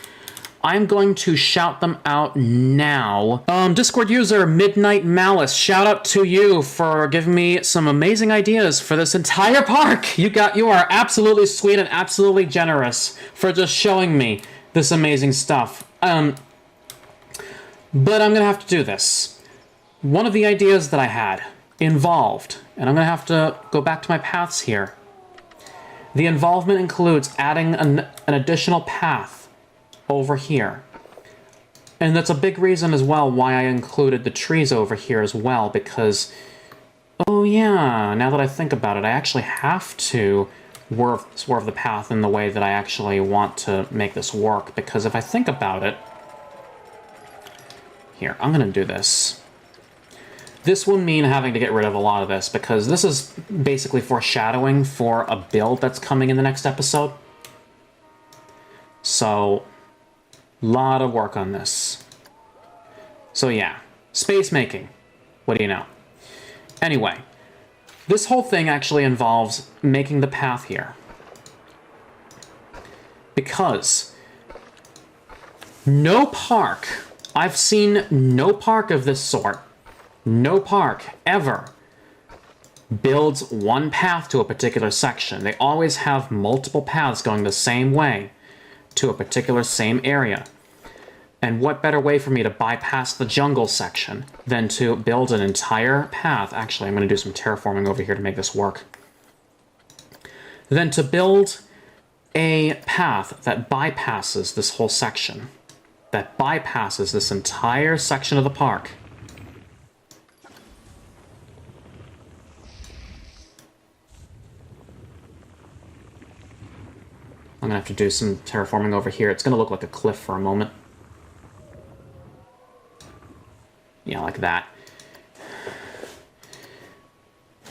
I'm going to shout them out now. Discord user Midnight Malice, shout out to you for giving me some amazing ideas for this entire park. You are absolutely sweet and absolutely generous for just showing me this amazing stuff. But I'm gonna have to do this. One of the ideas that I had involved, and I'm gonna have to go back to my paths here. The involvement includes adding an additional path over here. And that's a big reason as well why I included the trees over here as well, because, oh yeah, now that I think about it, I actually have to swerve the path in the way that I actually want to make this work, because if I think about it... Here, I'm going to do this. This will mean having to get rid of a lot of this, because this is basically foreshadowing for a build that's coming in the next episode. So, lot of work on this. So yeah, space making. What do you know? Anyway, this whole thing actually involves making the path here. Because no park, I've seen no park of this sort, no park ever builds one path to a particular section. They always have multiple paths going the same way to a particular same area. And what better way for me to bypass the jungle section than to build an entire path? Actually, I'm going to do some terraforming over here to make this work. Than to build a path that bypasses this whole section. That bypasses this entire section of the park. I'm going to have to do some terraforming over here. It's going to look like a cliff for a moment. Yeah, like that.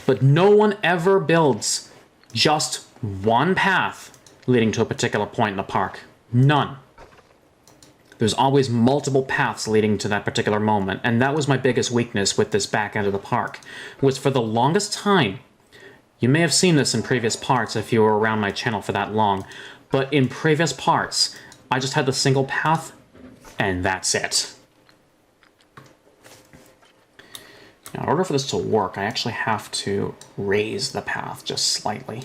But no one ever builds just one path leading to a particular point in the park. None. There's always multiple paths leading to that particular moment, and that was my biggest weakness with this back end of the park, was for the longest time, you may have seen this in previous parts if you were around my channel for that long, but in previous parts, I just had the single path, and that's it. Now, in order for this to work, I actually have to raise the path just slightly.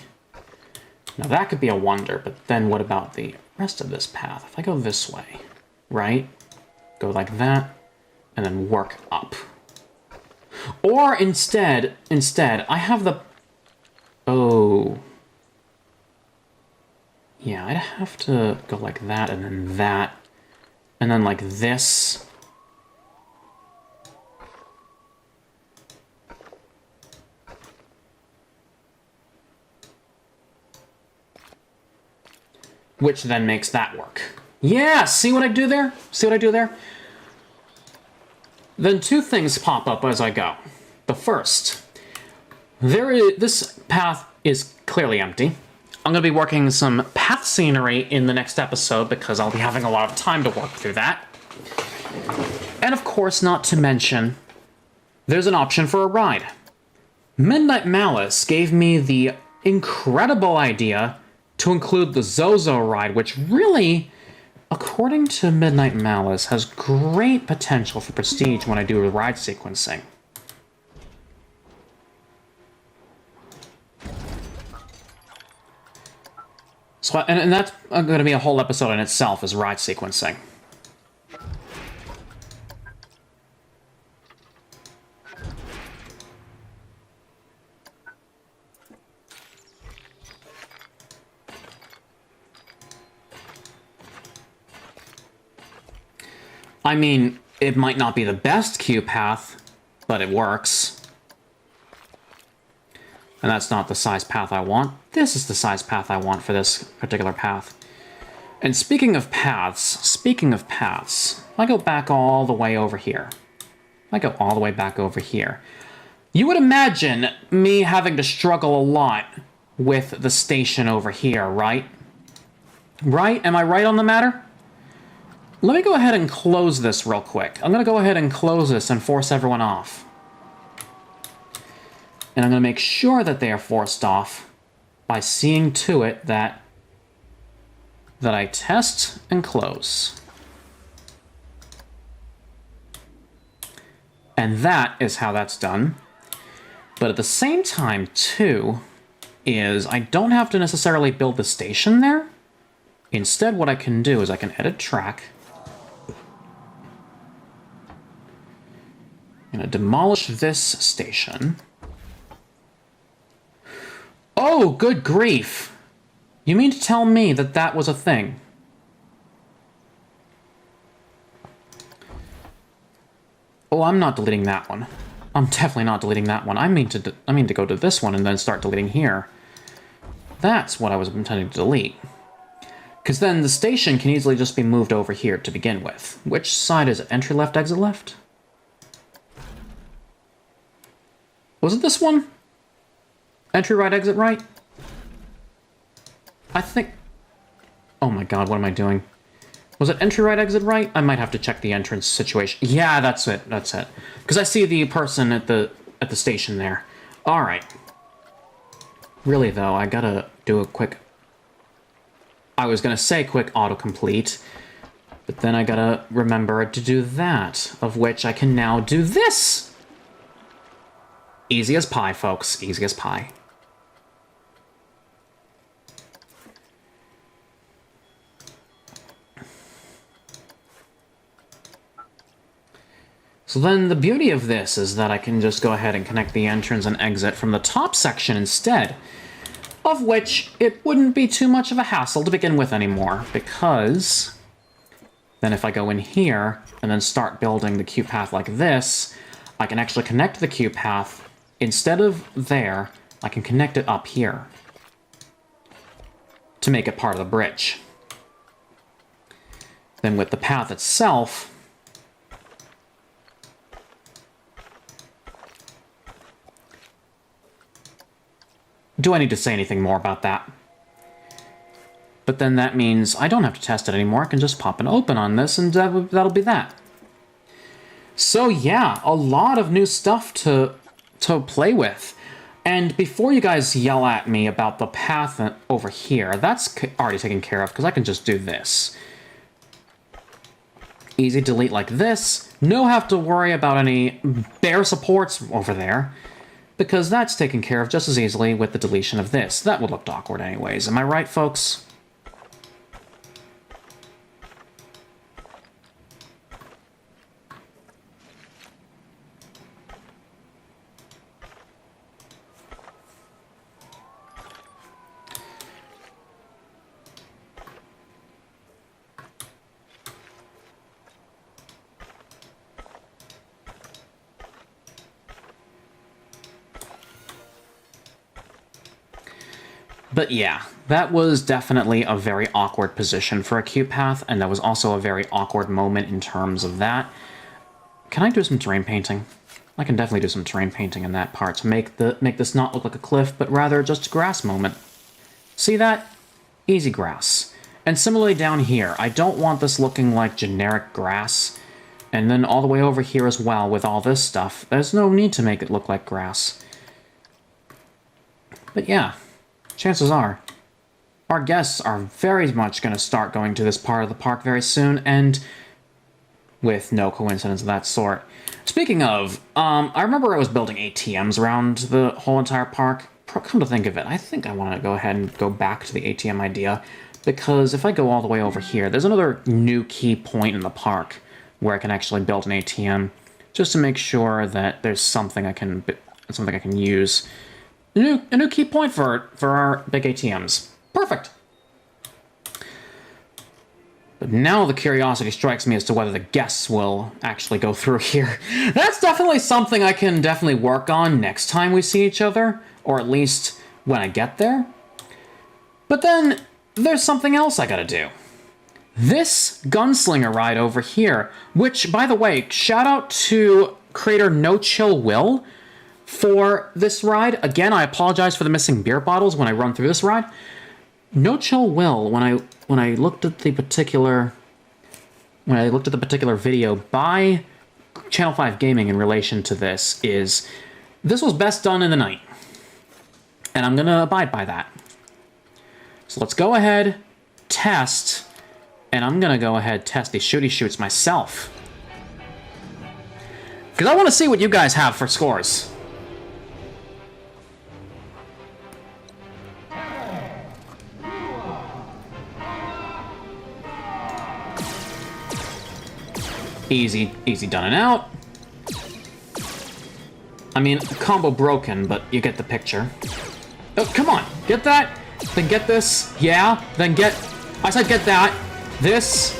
Now, that could be a wonder, but then what about the rest of this path? If I go this way, right? Go like that, and then work up. Or instead, I have the... Oh. Yeah, I'd have to go like that, and then like this... which then makes that work. Yeah, see what I do there? See what I do there? Then two things pop up as I go. The first, this path is clearly empty. I'm going to be working some path scenery in the next episode because I'll be having a lot of time to work through that. And of course, not to mention, there's an option for a ride. Midnight Malice gave me the incredible idea to include the Zozo ride, which really, according to Midnight Malice, has great potential for prestige when I do ride sequencing. So, and that's going to be a whole episode in itself, is ride sequencing. I mean, it might not be the best queue path, but it works. And that's not the size path I want. This is the size path I want for this particular path. And speaking of paths, I go back all the way over here. You would imagine me having to struggle a lot with the station over here, right? Right? Am I right on the matter? Let me go ahead and close this real quick. I'm going to go ahead and close this and force everyone off. And I'm going to make sure that they are forced off by seeing to it that I test and close. And that is how that's done. But at the same time, too, is I don't have to necessarily build the station there. Instead, what I can do is I can edit track. I'm going to demolish this station. Oh, good grief! You mean to tell me that that was a thing? Oh, I'm not deleting that one. I'm definitely not deleting that one. I mean to go to this one and then start deleting here. That's what I was intending to delete. Because then the station can easily just be moved over here to begin with. Which side is it? Entry left, exit left? Was it this one? Entry right, exit right? I think... Oh my god, what am I doing? Was it entry right, exit right? I might have to check the entrance situation. Yeah, that's it, that's it. Because I see the person at the station there. Alright. Really though, I gotta do a quick... I was gonna say quick autocomplete, but then I gotta remember to do that, of which I can now do this! Easy as pie, folks. Easy as pie. So then the beauty of this is that I can just go ahead and connect the entrance and exit from the top section instead, of which it wouldn't be too much of a hassle to begin with anymore, because then if I go in here and then start building the queue path like this, I can actually connect the queue path. Instead of there, I can connect it up here to make it part of the bridge. Then with the path itself, do I need to say anything more about that? But then that means I don't have to test it anymore. I can just pop an open on this and that'll be that. So yeah, a lot of new stuff to play with. And before you guys yell at me about the path over here, that's already taken care of because I can just do this. Easy delete like this. No have to worry about any bear supports over there, because that's taken care of just as easily with the deletion of this. That would look awkward anyways. Am I right, folks? But yeah, that was definitely a very awkward position for a queue path, and that was also a very awkward moment in terms of that. Can I do some terrain painting? I can definitely do some terrain painting in that part to make this not look like a cliff, but rather just a grass moment. See that? Easy grass. And similarly down here, I don't want this looking like generic grass. And then all the way over here as well with all this stuff, there's no need to make it look like grass. But yeah. Chances are, our guests are very much going to start going to this part of the park very soon, and with no coincidence of that sort. Speaking of, I remember I was building ATMs around the whole entire park. Come to think of it, I think I want to go ahead and go back to the ATM idea, because if I go all the way over here, there's another new key point in the park where I can actually build an ATM, just to make sure that there's something I can use. A new key point for our big ATMs. Perfect! But now the curiosity strikes me as to whether the guests will actually go through here. That's definitely something I can definitely work on next time we see each other, or at least when I get there. But then, there's something else I gotta do. This Gunslinger ride over here, which, by the way, shout out to creator No Chill Will, for this ride. Again, I apologize for the missing beer bottles when I run through this ride. No Chill Will, when I looked at the particular video by Channel 5 Gaming in relation to this was best done in the night. And I'm gonna abide by that. So let's go ahead, test, and I'm gonna go ahead test these shooty shoots myself. Because I want to see what you guys have for scores. Easy done and out. I mean, combo broken, but you get the picture. Oh, come on, get that, then get this, yeah, then get, I said get that, this,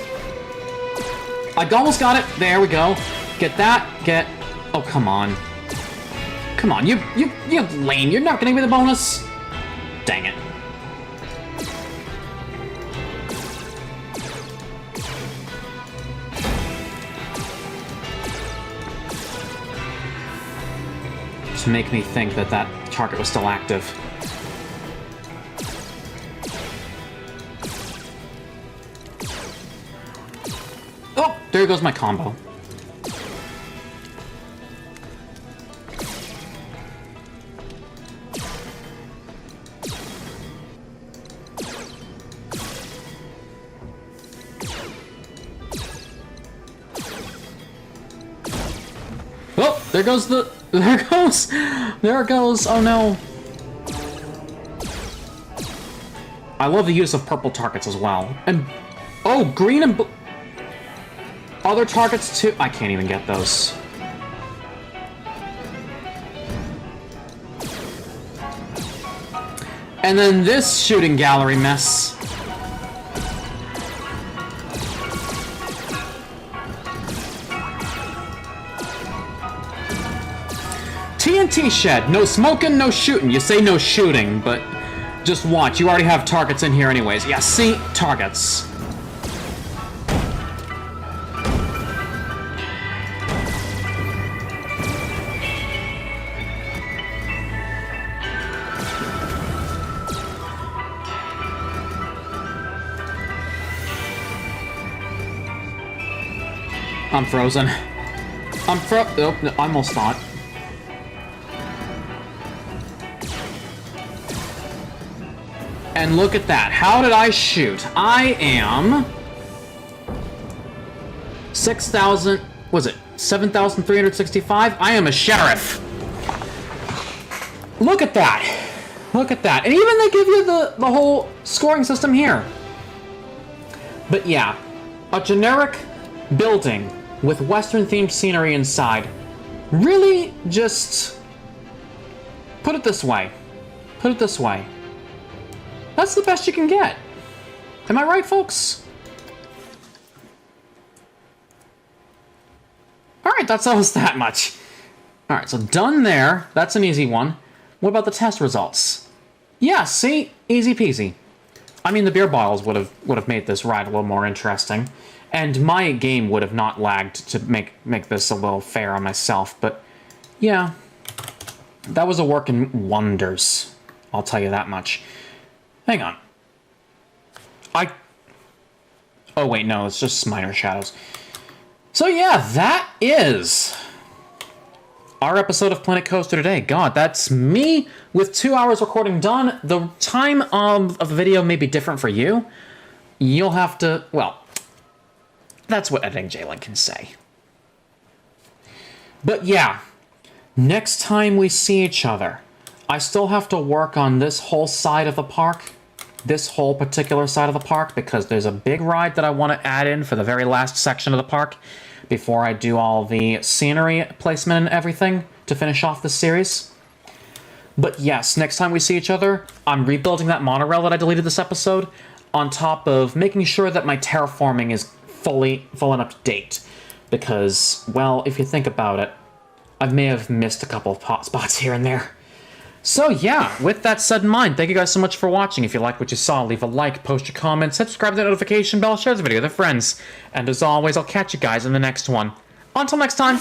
I almost got it, there we go, get that, get, oh, come on, you lame, you're not gonna give me the bonus, dang it. to make me think that that target was still active. Oh, there goes my combo. Oh, there goes the... There it goes. Oh no. I love the use of purple targets as well. And... Oh, green and blue... Other targets too? I can't even get those. And then this shooting gallery mess. TNT shed. No smoking, no shooting. You say no shooting, but just watch. You already have targets in here anyways. Yeah, see? Targets. I'm frozen. Oh, no, almost not. And look at that. How did I shoot? I am... 6,000... Was it 7,365? I am a sheriff. Look at that. Look at that. And even they give you the whole scoring system here. But yeah, a generic building with Western-themed scenery inside. Really just... Put it this way. Put it this way. That's the best you can get. Am I right, folks? Alright, that's almost that much. Alright, so done there. That's an easy one. What about the test results? Yeah, see? Easy peasy. I mean, the beer bottles would have made this ride a little more interesting. And my game would have not lagged to make this a little fair on myself, but yeah. That was a work in wonders. I'll tell you that much. Hang on. Oh wait, no, it's just minor shadows. So yeah, that is our episode of Planet Coaster today. God, that's me with 2 hours recording done. The time of the video may be different for you. You'll have to, well, that's what Editing Jalen can say. But yeah, next time we see each other, I still have to work on this whole side of the park. This whole particular side of the park, because there's a big ride that I want to add in for the very last section of the park before I do all the scenery placement and everything to finish off the series. But yes, next time we see each other, I'm rebuilding that monorail that I deleted this episode, on top of making sure that my terraforming is full and up to date. Because, well, if you think about it, I may have missed a couple of hot spots here and there. So yeah, with that said in mind, thank you guys so much for watching. If you liked what you saw, leave a like, post your comments, subscribe to the notification bell, share the video with your friends. And as always, I'll catch you guys in the next one. Until next time.